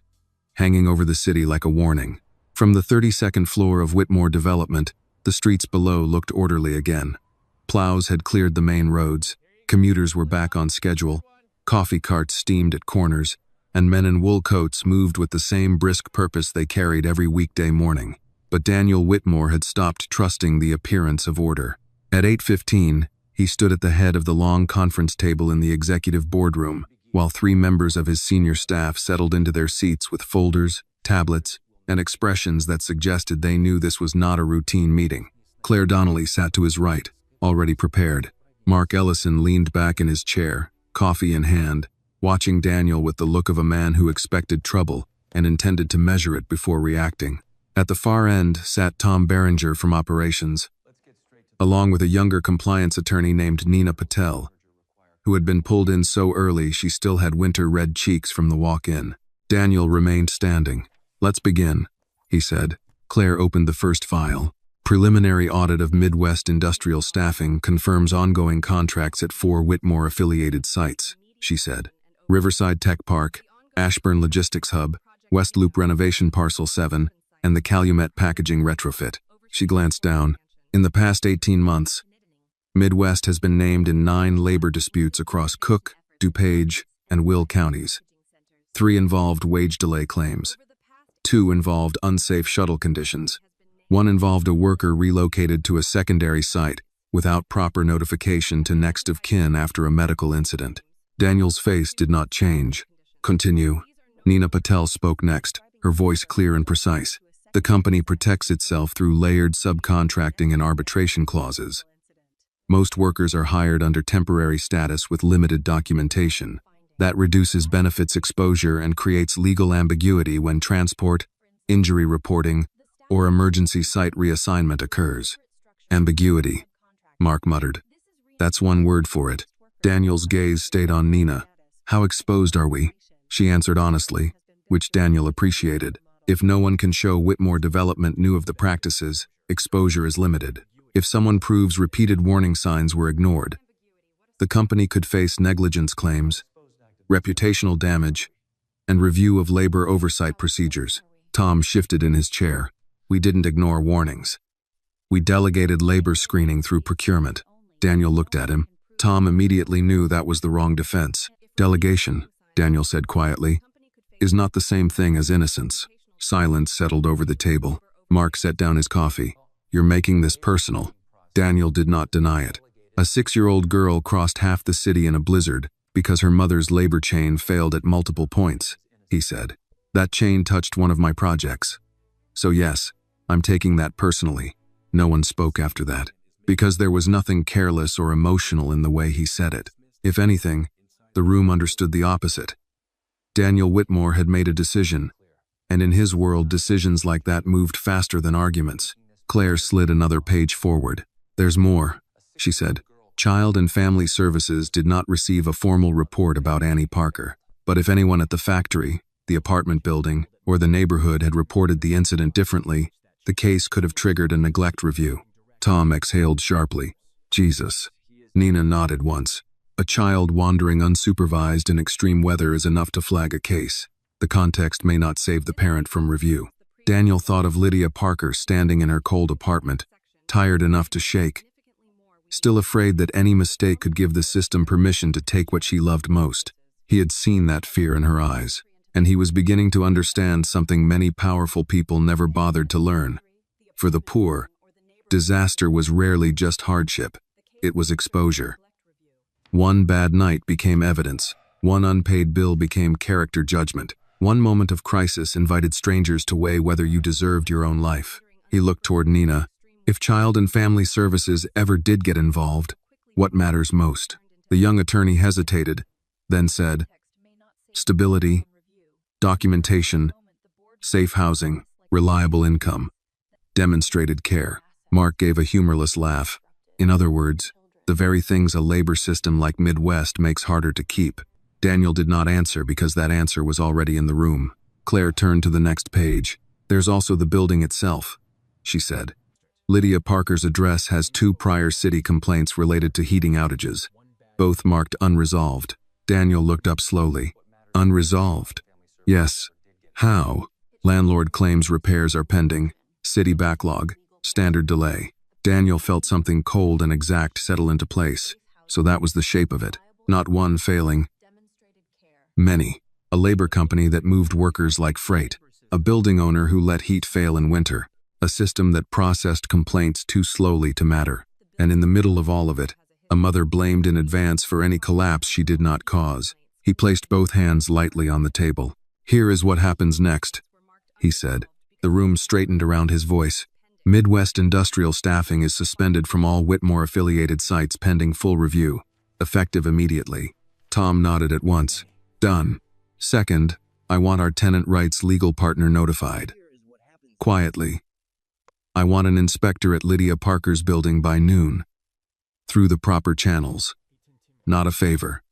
hanging over the city like a warning. From the 32nd floor of Whitmore Development, the streets below looked orderly again. Plows had cleared the main roads, commuters were back on schedule, coffee carts steamed at corners, and men in wool coats moved with the same brisk purpose they carried every weekday morning. But Daniel Whitmore had stopped trusting the appearance of order. At 8:15, he stood at the head of the long conference table in the executive boardroom, while 3 members of his senior staff settled into their seats with folders, tablets, and expressions that suggested they knew this was not a routine meeting. Claire Donnelly sat to his right, already prepared. Mark Ellison leaned back in his chair, coffee in hand, watching Daniel with the look of a man who expected trouble and intended to measure it before reacting. At the far end sat Tom Berenger from operations, along with a younger compliance attorney named Nina Patel, who had been pulled in so early she still had winter-red cheeks from the walk-in. Daniel remained standing. "Let's begin," he said. Claire opened the first file. "Preliminary audit of Midwest Industrial Staffing confirms ongoing contracts at 4 Whitmore-affiliated sites," she said. "Riverside Tech Park, Ashburn Logistics Hub, West Loop Renovation Parcel 7, and the Calumet Packaging Retrofit." She glanced down. "In the past 18 months, Midwest has been named in 9 labor disputes across Cook, DuPage, and Will counties. 3 involved wage delay claims. 2 involved unsafe shuttle conditions. 1 involved a worker relocated to a secondary site without proper notification to next of kin after a medical incident." Daniel's face did not change. "Continue." Nina Patel spoke next, her voice clear and precise. "The company protects itself through layered subcontracting and arbitration clauses. Most workers are hired under temporary status with limited documentation. That reduces benefits exposure and creates legal ambiguity when transport, injury reporting, or emergency site reassignment occurs." "Ambiguity," Mark muttered. "That's one word for it." Daniel's gaze stayed on Nina. "How exposed are we?" She answered honestly, which Daniel appreciated. "If no one can show Whitmore Development knew of the practices, exposure is limited. If someone proves repeated warning signs were ignored, the company could face negligence claims, reputational damage, and review of labor oversight procedures." Tom shifted in his chair. "We didn't ignore warnings. We delegated labor screening through procurement." Daniel looked at him. Tom immediately knew that was the wrong defense. "Delegation," Daniel said quietly, "is not the same thing as innocence." Silence settled over the table. Mark set down his coffee. "You're making this personal." Daniel did not deny it. A 6-year-old girl crossed half the city in a blizzard because her mother's labor chain failed at multiple points, he said. "That chain touched one of my projects. So yes, I'm taking that personally." No one spoke after that, because there was nothing careless or emotional in the way he said it. If anything, the room understood the opposite. Daniel Whitmore had made a decision, and in his world decisions like that moved faster than arguments. Claire slid another page forward. "There's more," she said. "Child and Family Services did not receive a formal report about Annie Parker, but if anyone at the factory, the apartment building, or the neighborhood had reported the incident differently, the case could have triggered a neglect review." Tom exhaled sharply. "Jesus." Nina nodded once. "A child wandering unsupervised in extreme weather is enough to flag a case. The context may not save the parent from review." Daniel thought of Lydia Parker standing in her cold apartment, tired enough to shake, still afraid that any mistake could give the system permission to take what she loved most. He had seen that fear in her eyes, and he was beginning to understand something many powerful people never bothered to learn. For the poor, disaster was rarely just hardship, it was exposure. One bad night became evidence, one unpaid bill became character judgment, one moment of crisis invited strangers to weigh whether you deserved your own life. He looked toward Nina. If Child and Family Services ever did get involved, what matters most? The young attorney hesitated, then said, stability, documentation, safe housing, reliable income, demonstrated care. Mark gave a humorless laugh. In other words, the very things a labor system like Midwest makes harder to keep. Daniel did not answer because that answer was already in the room. Claire turned to the next page. There's also the building itself, she said. Lydia Parker's address has 2 prior city complaints related to heating outages, both marked unresolved. Daniel looked up slowly. Unresolved? Yes. How? Landlord claims repairs are pending. City backlog. Standard delay. Daniel felt something cold and exact settle into place. So that was the shape of it. Not one failing. Many. A labor company that moved workers like freight. A building owner who let heat fail in winter. A system that processed complaints too slowly to matter. And in the middle of all of it, a mother blamed in advance for any collapse she did not cause. He placed both hands lightly on the table. Here is what happens next, he said. The room straightened around his voice. Midwest industrial staffing is suspended from all Whitmore-affiliated sites pending full review. Effective immediately. Tom nodded at once. Done. Second, I want our tenant rights legal partner notified. Quietly. I want an inspector at Lydia Parker's building by noon. Through the proper channels. Not a favor.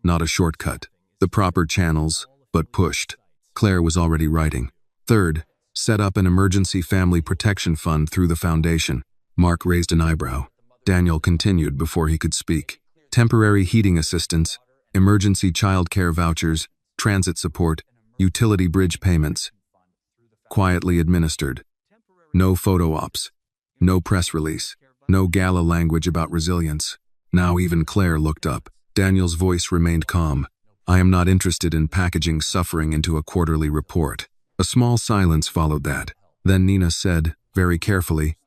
Not a shortcut. The proper channels, but pushed. Claire was already writing. Third, set up an emergency family protection fund through the foundation. Mark raised an eyebrow. Daniel continued before he could speak. Temporary heating assistance, emergency child care vouchers, transit support, utility bridge payments. Quietly administered. No photo ops. No press release. No gala language about resilience. Now even Claire looked up. Daniel's voice remained calm. I am not interested in packaging suffering into a quarterly report. A small silence followed that. Then Nina said, very carefully,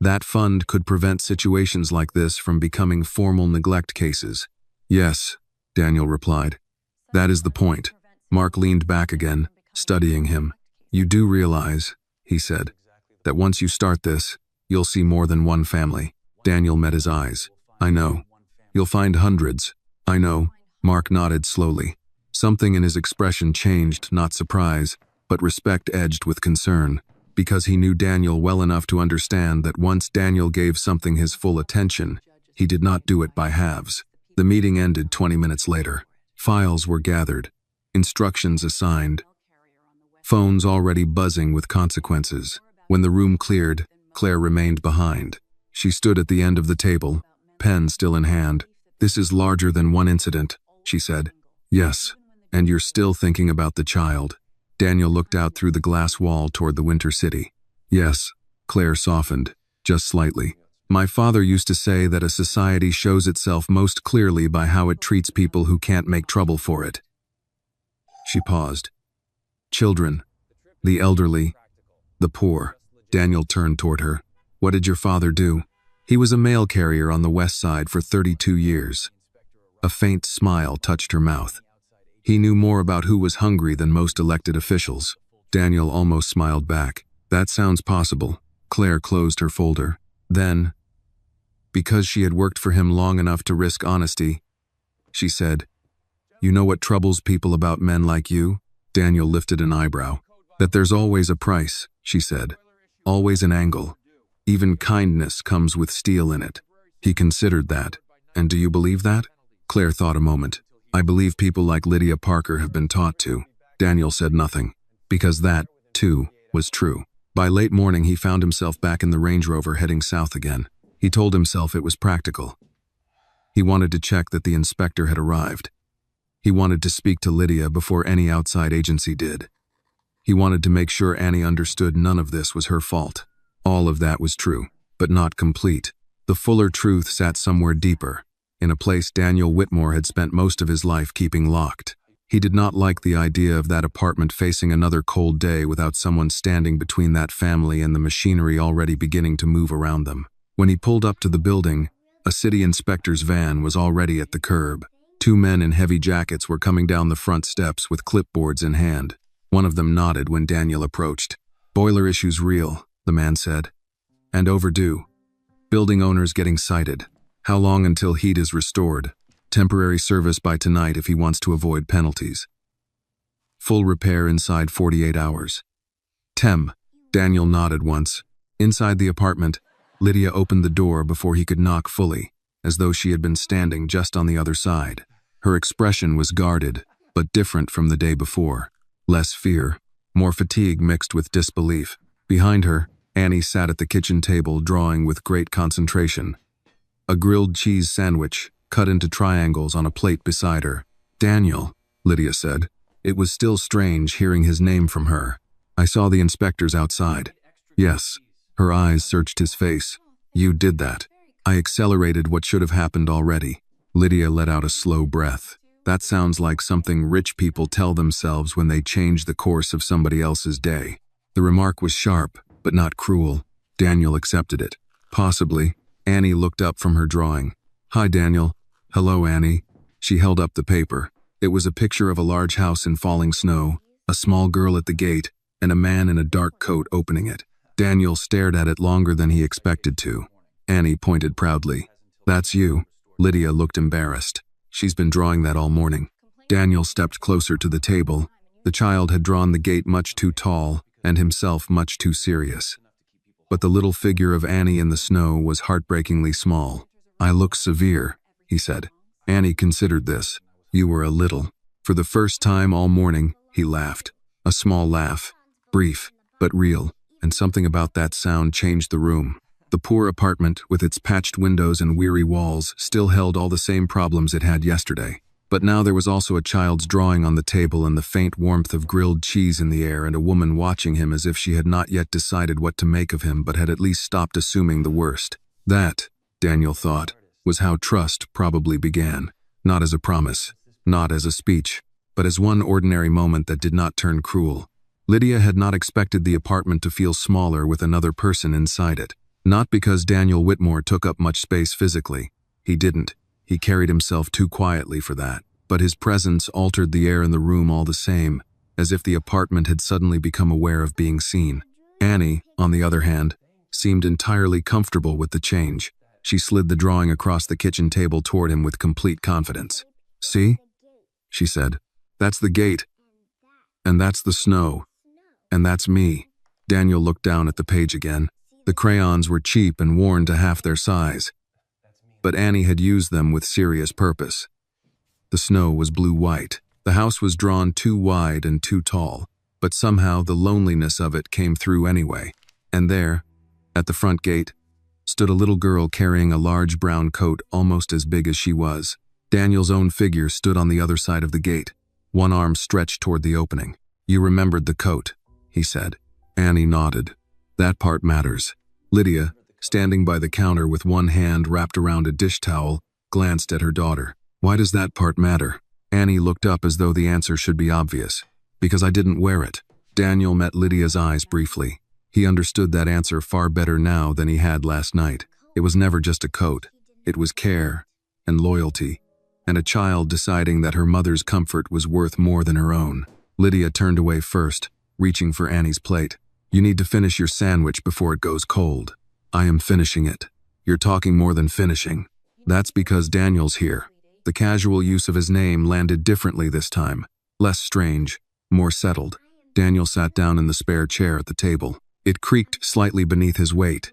that fund could prevent situations like this from becoming formal neglect cases. Yes, Daniel replied. That is the point. Mark leaned back again, studying him. You do realize, he said, that once you start this, you'll see more than one family. Daniel met his eyes. I know. You'll find hundreds. I know. Mark nodded slowly. Something in his expression changed, not surprise, but respect edged with concern, because he knew Daniel well enough to understand that once Daniel gave something his full attention, he did not do it by halves. The meeting ended 20 minutes later. Files were gathered, instructions assigned, phones already buzzing with consequences. When the room cleared, Claire remained behind. She stood at the end of the table, pen still in hand. This is larger than one incident, she said. Yes, and you're still thinking about the child. Daniel looked out through the glass wall toward the winter city. Yes, Claire softened, just slightly. My father used to say that a society shows itself most clearly by how it treats people who can't make trouble for it. She paused. Children, the elderly, the poor. Daniel turned toward her. What did your father do? He was a mail carrier on the west side for 32 years. A faint smile touched her mouth. He knew more about who was hungry than most elected officials. Daniel almost smiled back. That sounds possible. Claire closed her folder. Then, because she had worked for him long enough to risk honesty, she said, You know what troubles people about men like you? Daniel lifted an eyebrow. That there's always a price, she said. Always an angle. Even kindness comes with steel in it. He considered that. And do you believe that? Claire thought a moment. I believe people like Lydia Parker have been taught to. Daniel said nothing, because that, too, was true. By late morning, he found himself back in the Range Rover heading south again. He told himself it was practical. He wanted to check that the inspector had arrived. He wanted to speak to Lydia before any outside agency did. He wanted to make sure Annie understood none of this was her fault. All of that was true, but not complete. The fuller truth sat somewhere deeper, in a place Daniel Whitmore had spent most of his life keeping locked. He did not like the idea of that apartment facing another cold day without someone standing between that family and the machinery already beginning to move around them. When he pulled up to the building, a city inspector's van was already at the curb. Two men in heavy jackets were coming down the front steps with clipboards in hand. One of them nodded when Daniel approached. "Boiler issues real," the man said. "And overdue. Building owners getting cited. How long until heat is restored? Temporary service by tonight if he wants to avoid penalties. Full repair inside 48 hours. Tem." Daniel nodded once. Inside the apartment, Lydia opened the door before he could knock fully, as though she had been standing just on the other side. Her expression was guarded, but different from the day before. Less fear, more fatigue mixed with disbelief. Behind her, Annie sat at the kitchen table drawing with great concentration. A grilled cheese sandwich, cut into triangles on a plate beside her. "Daniel," Lydia said. It was still strange hearing his name from her. "I saw the inspectors outside." "Yes." Her eyes searched his face. "You did that." "I accelerated what should have happened already." Lydia let out a slow breath. That sounds like something rich people tell themselves when they change the course of somebody else's day. The remark was sharp, but not cruel. Daniel accepted it. "Possibly." Annie looked up from her drawing. "Hi, Daniel." "Hello, Annie." She held up the paper. It was a picture of a large house in falling snow, a small girl at the gate, and a man in a dark coat opening it. Daniel stared at it longer than he expected to. Annie pointed proudly. "That's you." Lydia looked embarrassed. "She's been drawing that all morning." Daniel stepped closer to the table. The child had drawn the gate much too tall, and himself much too serious. But the little figure of Annie in the snow was heartbreakingly small. "I look severe," he said. Annie considered this. "You were a little." For the first time all morning, he laughed. A small laugh, brief, but real, and something about that sound changed the room. The poor apartment, with its patched windows and weary walls, still held all the same problems it had yesterday. But now there was also a child's drawing on the table and the faint warmth of grilled cheese in the air and a woman watching him as if she had not yet decided what to make of him but had at least stopped assuming the worst. That, Daniel thought, was how trust probably began. Not as a promise, not as a speech, but as one ordinary moment that did not turn cruel. Lydia had not expected the apartment to feel smaller with another person inside it. Not because Daniel Whitmore took up much space physically. He didn't. He carried himself too quietly for that. But his presence altered the air in the room all the same, as if the apartment had suddenly become aware of being seen. Annie, on the other hand, seemed entirely comfortable with the change. She slid the drawing across the kitchen table toward him with complete confidence. "See?" she said. "That's the gate. And that's the snow. And that's me." Daniel looked down at the page again. The crayons were cheap and worn to half their size. But Annie had used them with serious purpose. The snow was blue-white. The house was drawn too wide and too tall, but somehow the loneliness of it came through anyway. And there, at the front gate, stood a little girl carrying a large brown coat almost as big as she was. Daniel's own figure stood on the other side of the gate, one arm stretched toward the opening. "You remembered the coat," he said. Annie nodded. "That part matters." Lydia, standing by the counter with one hand wrapped around a dish towel, glanced at her daughter. "Why does that part matter?" Annie looked up as though the answer should be obvious. "Because I didn't wear it." Daniel met Lydia's eyes briefly. He understood that answer far better now than he had last night. It was never just a coat. It was care and loyalty, and a child deciding that her mother's comfort was worth more than her own. Lydia turned away first, reaching for Annie's plate. "You need to finish your sandwich before it goes cold." "I am finishing it." "You're talking more than finishing." "That's because Daniel's here." The casual use of his name landed differently this time. Less strange, more settled. Daniel sat down in the spare chair at the table. It creaked slightly beneath his weight.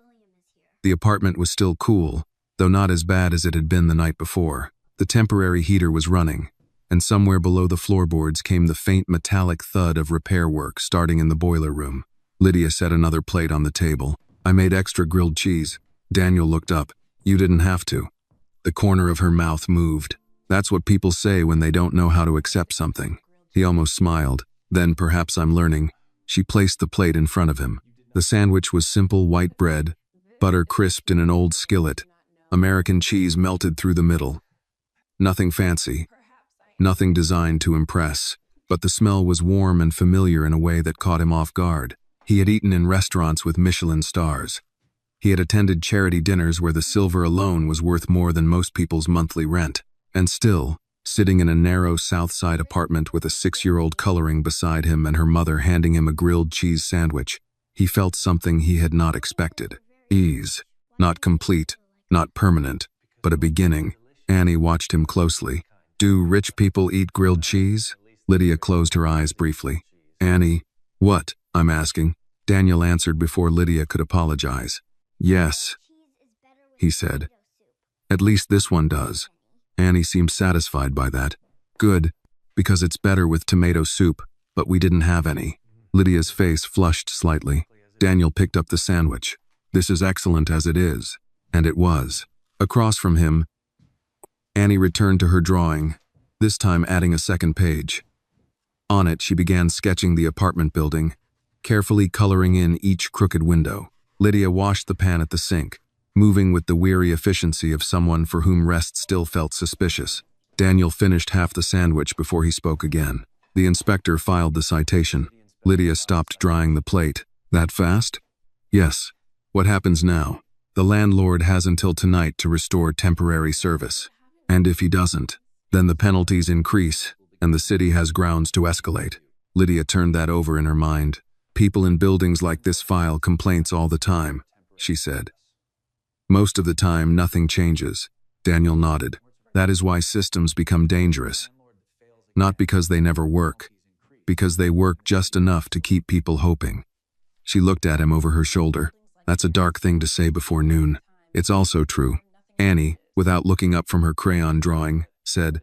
The apartment was still cool, though not as bad as it had been the night before. The temporary heater was running, and somewhere below the floorboards came the faint metallic thud of repair work starting in the boiler room. Lydia set another plate on the table. "I made extra grilled cheese." Daniel looked up. "You didn't have to." The corner of her mouth moved. "That's what people say when they don't know how to accept something." He almost smiled. "Then perhaps I'm learning." She placed the plate in front of him. The sandwich was simple white bread, butter crisped in an old skillet, American cheese melted through the middle. Nothing fancy, nothing designed to impress, but the smell was warm and familiar in a way that caught him off guard. He had eaten in restaurants with Michelin stars. He had attended charity dinners where the silver alone was worth more than most people's monthly rent. And still, sitting in a narrow South Side apartment with a 6-year-old coloring beside him and her mother handing him a grilled cheese sandwich, he felt something he had not expected. Ease. Not complete, not permanent, but a beginning. Annie watched him closely. Do rich people eat grilled cheese? Lydia closed her eyes briefly. Annie, what? I'm asking. Daniel answered before Lydia could apologize. Yes, he said. At least this one does. Annie seemed satisfied by that. Good, because it's better with tomato soup, but we didn't have any. Lydia's face flushed slightly. Daniel picked up the sandwich. This is excellent as it is. And it was. Across from him, Annie returned to her drawing, this time adding a second page. On it, she began sketching the apartment building, carefully coloring in each crooked window. Lydia washed the pan at the sink, moving with the weary efficiency of someone for whom rest still felt suspicious. Daniel finished half the sandwich before he spoke again. The inspector filed the citation. Lydia stopped drying the plate. That fast? Yes. What happens now? The landlord has until tonight to restore temporary service. And if he doesn't, then the penalties increase, and the city has grounds to escalate. Lydia turned that over in her mind. People in buildings like this file complaints all the time, she said. Most of the time, nothing changes. Daniel nodded. That is why systems become dangerous. Not because they never work, because they work just enough to keep people hoping. She looked at him over her shoulder. That's a dark thing to say before noon. It's also true. Annie, without looking up from her crayon drawing, said,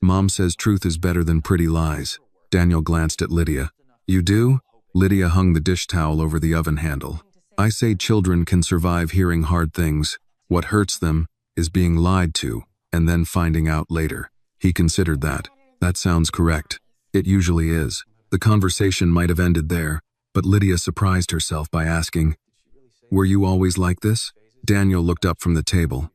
Mom says truth is better than pretty lies. Daniel glanced at Lydia. You do? Lydia hung the dish towel over the oven handle. I say children can survive hearing hard things. What hurts them is being lied to and then finding out later. He considered that. That sounds correct. It usually is. The conversation might have ended there, but Lydia surprised herself by asking, Were you always like this? Daniel looked up from the table.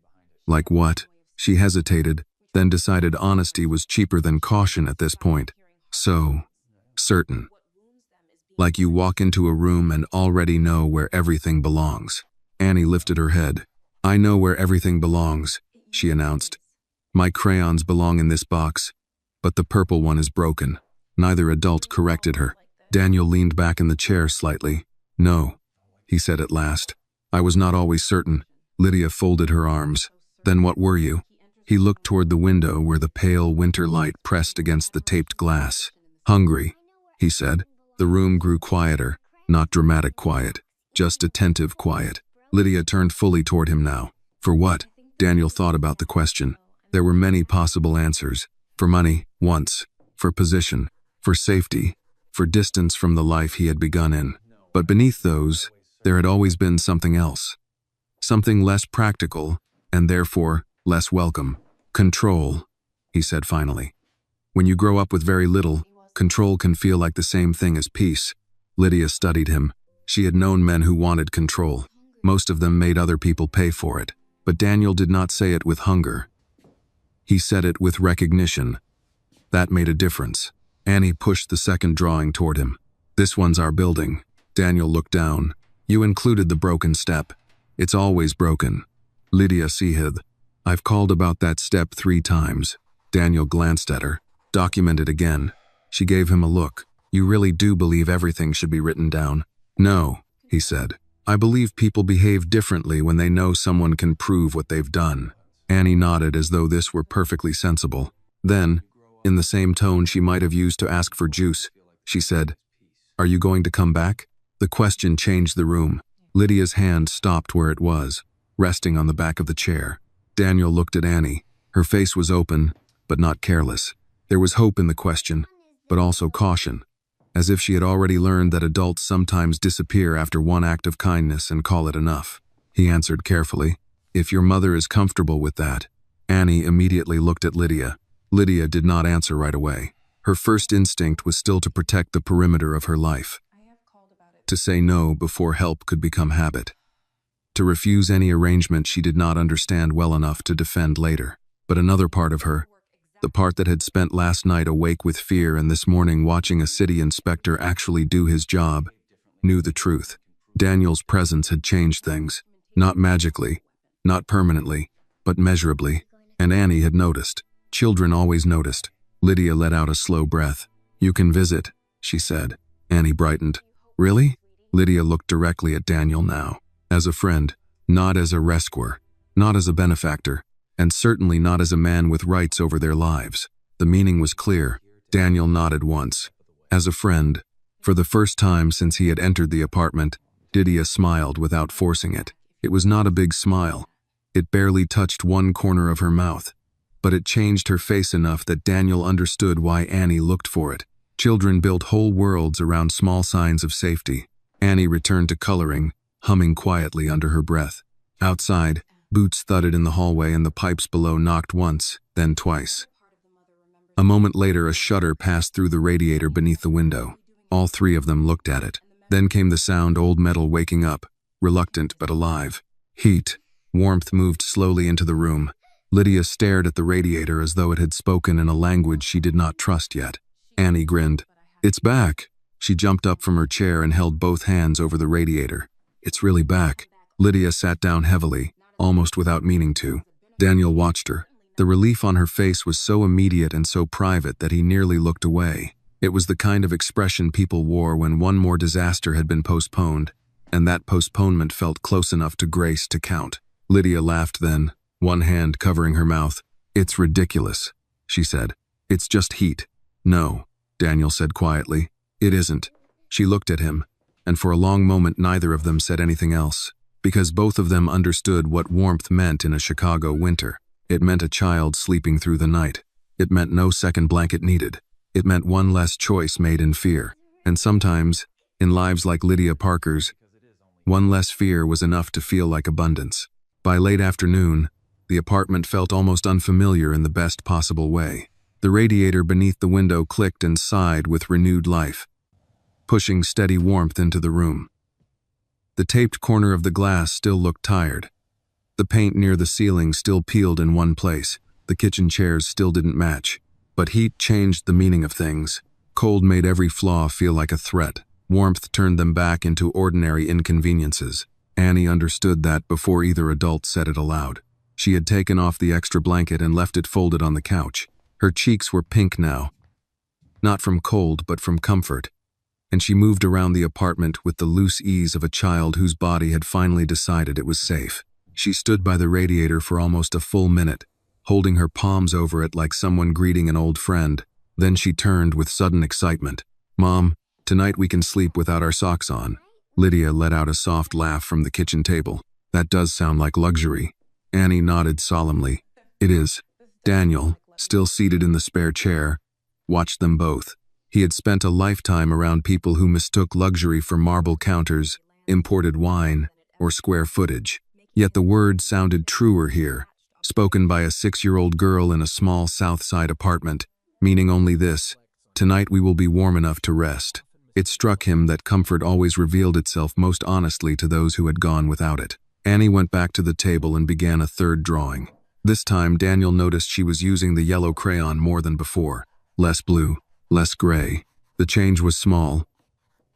Like what? She hesitated, then decided honesty was cheaper than caution at this point. So, certain. Like you walk into a room and already know where everything belongs. Annie lifted her head. I know where everything belongs, she announced. My crayons belong in this box, but the purple one is broken. Neither adult corrected her. Daniel leaned back in the chair slightly. No, he said at last. I was not always certain. Lydia folded her arms. Then what were you? He looked toward the window where the pale winter light pressed against the taped glass. Hungry, he said. The room grew quieter, not dramatic quiet, just attentive quiet. Lydia turned fully toward him now. For what? Daniel thought about the question. There were many possible answers. For money, once. For position. For safety. For distance from the life he had begun in. But beneath those, there had always been something else. Something less practical, and therefore less welcome. Control, he said finally. When you grow up with very little, control can feel like the same thing as peace. Lydia studied him. She had known men who wanted control. Most of them made other people pay for it. But Daniel did not say it with hunger. He said it with recognition. That made a difference. Annie pushed the second drawing toward him. This one's our building. Daniel looked down. You included the broken step. It's always broken. Lydia seethed. I've called about that step 3 times. Daniel glanced at her. Document it again. She gave him a look. You really do believe everything should be written down? No, he said. I believe people behave differently when they know someone can prove what they've done. Annie nodded as though this were perfectly sensible. Then, in the same tone she might have used to ask for juice, she said, Are you going to come back? The question changed the room. Lydia's hand stopped where it was, resting on the back of the chair. Daniel looked at Annie. Her face was open, but not careless. There was hope in the question, but also caution, as if she had already learned that adults sometimes disappear after one act of kindness and call it enough. He answered carefully, If your mother is comfortable with that. Annie immediately looked at Lydia. Lydia did not answer right away. Her first instinct was still to protect the perimeter of her life. To say no before help could become habit. to refuse any arrangement she did not understand well enough to defend later. But another part of her, the part that had spent last night awake with fear and this morning watching a city inspector actually do his job, knew the truth. Daniel's presence had changed things. Not magically, not permanently, but measurably. And Annie had noticed. Children always noticed. Lydia let out a slow breath. "You can visit," she said. Annie brightened. "Really?" Lydia looked directly at Daniel now. As a friend, not as a rescuer, not as a benefactor, and certainly not as a man with rights over their lives. The meaning was clear. Daniel nodded once. As a friend, for the first time since he had entered the apartment, Lydia smiled without forcing it. It was not a big smile. It barely touched one corner of her mouth, but it changed her face enough that Daniel understood why Annie looked for it. Children built whole worlds around small signs of safety. Annie returned to coloring, humming quietly under her breath. Outside, boots thudded in the hallway and the pipes below knocked once, then twice. A moment later, a shutter passed through the radiator beneath the window. All three of them looked at it. Then came the sound, old metal waking up, reluctant but alive. Heat, warmth moved slowly into the room. Lydia stared at the radiator as though it had spoken in a language she did not trust yet. Annie grinned. "It's back." She jumped up from her chair and held both hands over the radiator. "It's really back." Lydia sat down heavily, almost without meaning to. Daniel watched her. The relief on her face was so immediate and so private that he nearly looked away. It was the kind of expression people wore when one more disaster had been postponed, and that postponement felt close enough to grace to count. Lydia laughed then, one hand covering her mouth. "It's ridiculous," she said. "It's just heat." "No," Daniel said quietly. "It isn't." She looked at him, and for a long moment neither of them said anything else, because both of them understood what warmth meant in a Chicago winter. It meant a child sleeping through the night. It meant no second blanket needed. It meant one less choice made in fear. And sometimes, in lives like Lydia Parker's, one less fear was enough to feel like abundance. By late afternoon, the apartment felt almost unfamiliar in the best possible way. The radiator beneath the window clicked and sighed with renewed life, pushing steady warmth into the room. The taped corner of the glass still looked tired. The paint near the ceiling still peeled in one place. The kitchen chairs still didn't match. But heat changed the meaning of things. Cold made every flaw feel like a threat. Warmth turned them back into ordinary inconveniences. Annie understood that before either adult said it aloud. She had taken off the extra blanket and left it folded on the couch. Her cheeks were pink now, not from cold but from comfort, and she moved around the apartment with the loose ease of a child whose body had finally decided it was safe. She stood by the radiator for almost a full minute, holding her palms over it like someone greeting an old friend. Then she turned with sudden excitement. "Mom, tonight we can sleep without our socks on." Lydia let out a soft laugh from the kitchen table. "That does sound like luxury." Annie nodded solemnly. "It is." Daniel, still seated in the spare chair, watched them both. He had spent a lifetime around people who mistook luxury for marble counters, imported wine, or square footage. Yet the word sounded truer here, spoken by a 6-year-old girl in a small South Side apartment, meaning only this: tonight we will be warm enough to rest. It struck him that comfort always revealed itself most honestly to those who had gone without it. Annie went back to the table and began a third drawing. This time Daniel noticed she was using the yellow crayon more than before. Less blue, less gray. The change was small,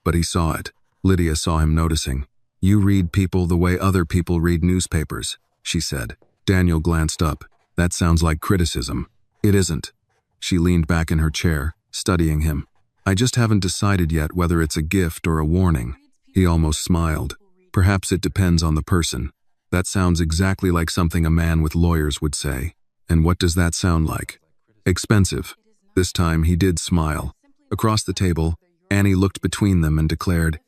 but he saw it. Lydia saw him noticing. "You read people the way other people read newspapers," she said. Daniel glanced up. "That sounds like criticism." "It isn't." She leaned back in her chair, studying him. "I just haven't decided yet whether it's a gift or a warning." He almost smiled. "Perhaps it depends on the person." That sounds exactly like something a man with lawyers would say. And what does that sound like? Expensive. This time he did smile. Across the table, Annie looked between them and declared,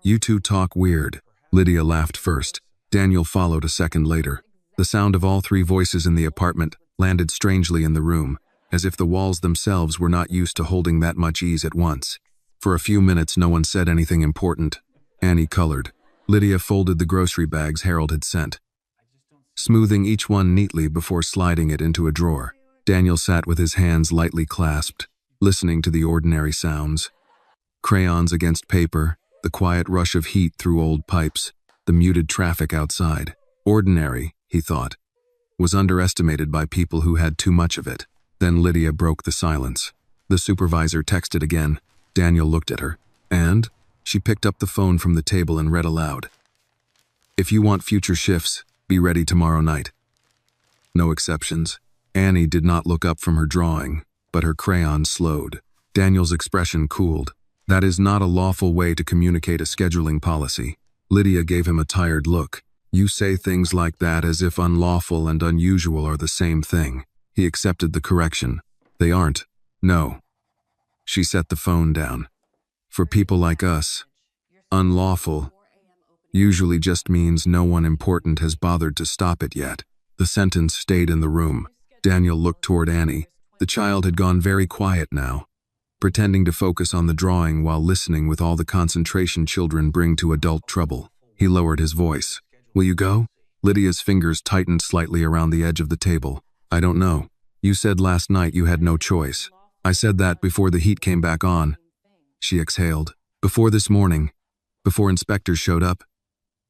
"You two talk weird." Lydia laughed first. Daniel followed a second later. The sound of all three voices in the apartment landed strangely in the room, as if the walls themselves were not used to holding that much ease at once. For a few minutes no one said anything important. Annie colored. Lydia folded the grocery bags Harold had sent, smoothing each one neatly before sliding it into a drawer. Daniel sat with his hands lightly clasped, listening to the ordinary sounds. Crayons against paper, the quiet rush of heat through old pipes, the muted traffic outside. Ordinary, he thought, was underestimated by people who had too much of it. Then Lydia broke the silence. The supervisor texted again. Daniel looked at her. And? She picked up the phone from the table and read aloud. If you want future shifts, be ready tomorrow night. No exceptions. Annie did not look up from her drawing, but her crayon slowed. Daniel's expression cooled. That is not a lawful way to communicate a scheduling policy. Lydia gave him a tired look. You say things like that as if unlawful and unusual are the same thing. He accepted the correction. They aren't. No. She set the phone down. For people like us, unlawful usually just means no one important has bothered to stop it yet. The sentence stayed in the room. Daniel looked toward Annie. The child had gone very quiet now, pretending to focus on the drawing while listening with all the concentration children bring to adult trouble. He lowered his voice. Will you go? Lydia's fingers tightened slightly around the edge of the table. I don't know. You said last night you had no choice. I said that before the heat came back on. She exhaled. Before this morning. Before inspectors showed up.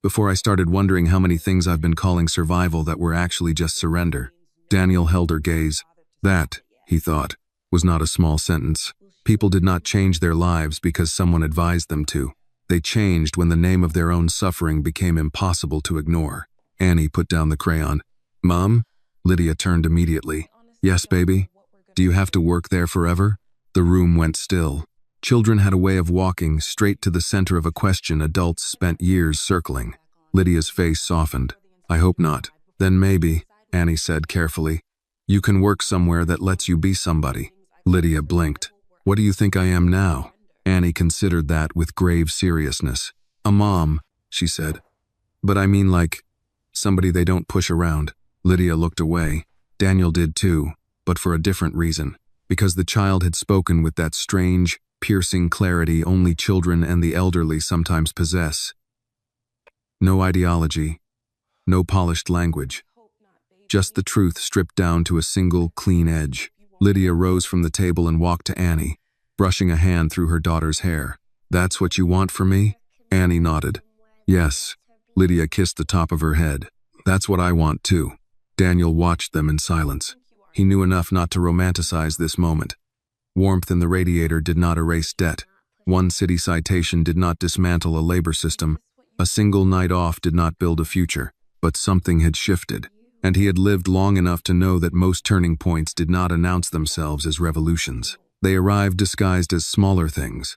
Before I started wondering how many things I've been calling survival that were actually just surrender. Daniel held her gaze. That, he thought, was not a small sentence. People did not change their lives because someone advised them to. They changed when the name of their own suffering became impossible to ignore. Annie put down the crayon. Mom? Lydia turned immediately. Yes, baby? Do you have to work there forever? The room went still. Children had a way of walking straight to the center of a question adults spent years circling. Lydia's face softened. I hope not. Then maybe, Annie said carefully. You can work somewhere that lets you be somebody. Lydia blinked. What do you think I am now? Annie considered that with grave seriousness. A mom, she said. But I mean like, somebody they don't push around. Lydia looked away. Daniel did too, but for a different reason. Because the child had spoken with that strange, piercing clarity only children and the elderly sometimes possess. No ideology, no polished language. Just the truth stripped down to a single, clean edge. Lydia rose from the table and walked to Annie, brushing a hand through her daughter's hair. That's what you want from me? Annie nodded. Yes. Lydia kissed the top of her head. That's what I want too. Daniel watched them in silence. He knew enough not to romanticize this moment. Warmth in the radiator did not erase debt. One city citation did not dismantle a labor system. A single night off did not build a future. But something had shifted. And he had lived long enough to know that most turning points did not announce themselves as revolutions. They arrived disguised as smaller things.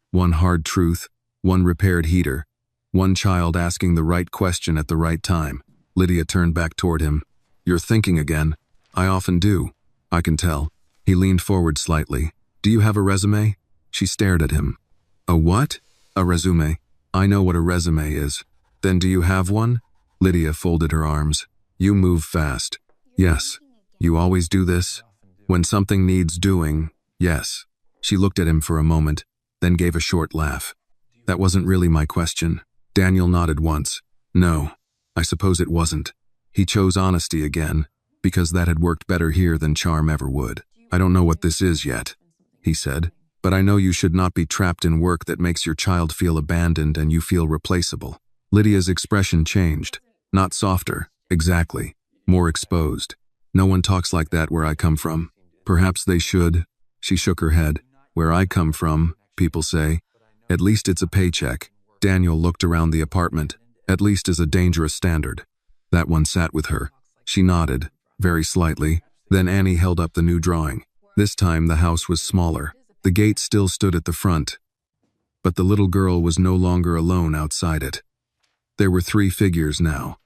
One hard truth, one repaired heater, one child asking the right question at the right time. Lydia turned back toward him. You're thinking again. I often do. I can tell. He leaned forward slightly. Do you have a resume? She stared at him. A what? A resume. I know what a resume is. Then do you have one? Lydia folded her arms. You move fast. Yes. You always do this? When something needs doing, yes. She looked at him for a moment, then gave a short laugh. That wasn't really my question. Daniel nodded once. No, I suppose it wasn't. He chose honesty again, because that had worked better here than charm ever would. I don't know what this is yet, he said, but I know you should not be trapped in work that makes your child feel abandoned and you feel replaceable. Lydia's expression changed. Not softer, exactly. More exposed. No one talks like that where I come from. Perhaps they should. She shook her head. Where I come from, people say. At least it's a paycheck. Daniel looked around the apartment. At least is a dangerous standard. That one sat with her. She nodded, very slightly. Then Annie held up the new drawing. This time the house was smaller. The gate still stood at the front. But the little girl was no longer alone outside it. There were 3 figures now.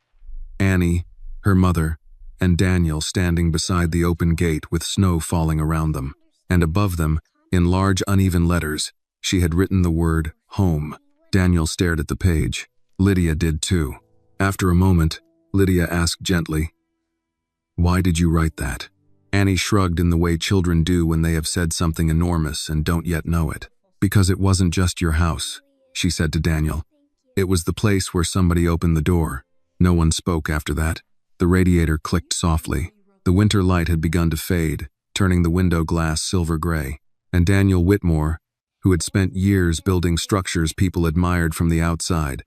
Annie, her mother, and Daniel standing beside the open gate with snow falling around them. And above them, in large uneven letters, she had written the word, home. Daniel stared at the page. Lydia did too. After a moment, Lydia asked gently, Why did you write that? Annie shrugged in the way children do when they have said something enormous and don't yet know it. Because it wasn't just your house, she said to Daniel. It was the place where somebody opened the door. No one spoke after that. The radiator clicked softly. The winter light had begun to fade, turning the window glass silver gray. And Daniel Whitmore, who had spent years building structures people admired from the outside,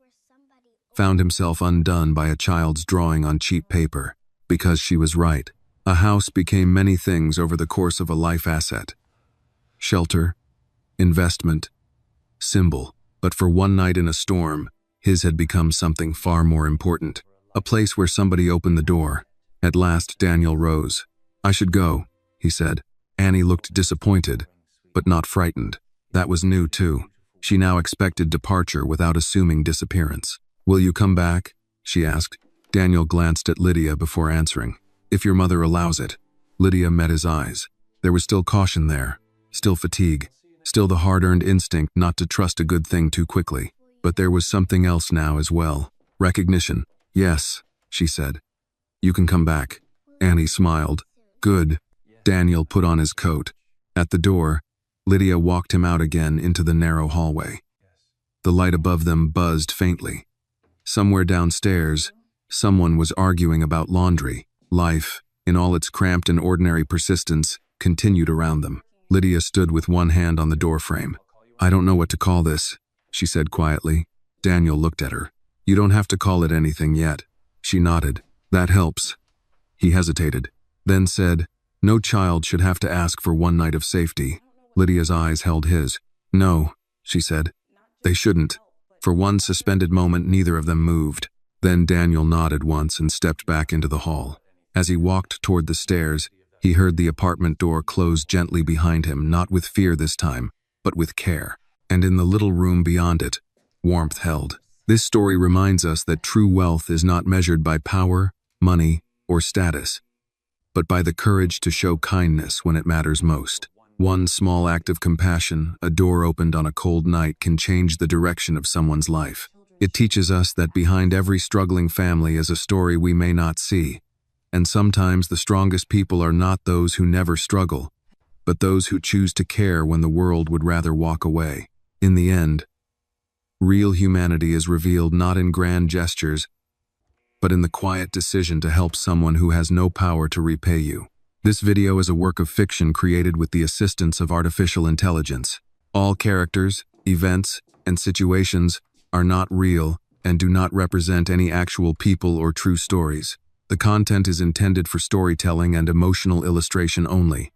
found himself undone by a child's drawing on cheap paper. Because she was right. A house became many things over the course of a life asset. Shelter, investment, symbol. But for one night in a storm, his had become something far more important. A place where somebody opened the door. At last, Daniel rose. "I should go," he said. Annie looked disappointed, but not frightened. That was new, too. She now expected departure without assuming disappearance. "Will you come back?" she asked. Daniel glanced at Lydia before answering. "If your mother allows it." Lydia met his eyes. There was still caution there, still fatigue, still the hard-earned instinct not to trust a good thing too quickly. But there was something else now as well. Recognition. "Yes," she said. "You can come back." Annie smiled. "Good." Daniel put on his coat. At the door, Lydia walked him out again into the narrow hallway. The light above them buzzed faintly. Somewhere downstairs, someone was arguing about laundry. Life, in all its cramped and ordinary persistence, continued around them. Lydia stood with one hand on the doorframe. "I don't know what to call this," she said quietly. Daniel looked at her. "You don't have to call it anything yet." She nodded. "That helps." He hesitated, then said, "No child should have to ask for one night of safety." Lydia's eyes held his. "No," she said. "They shouldn't." For one suspended moment, neither of them moved. Then Daniel nodded once and stepped back into the hall. As he walked toward the stairs, he heard the apartment door close gently behind him, not with fear this time, but with care. And in the little room beyond it, warmth held. This story reminds us that true wealth is not measured by power, money, or status, but by the courage to show kindness when it matters most. One small act of compassion, a door opened on a cold night, can change the direction of someone's life. It teaches us that behind every struggling family is a story we may not see. And sometimes the strongest people are not those who never struggle, but those who choose to care when the world would rather walk away. In the end, real humanity is revealed not in grand gestures, but in the quiet decision to help someone who has no power to repay you. This video is a work of fiction created with the assistance of artificial intelligence. All characters, events, and situations are not real and do not represent any actual people or true stories. The content is intended for storytelling and emotional illustration only.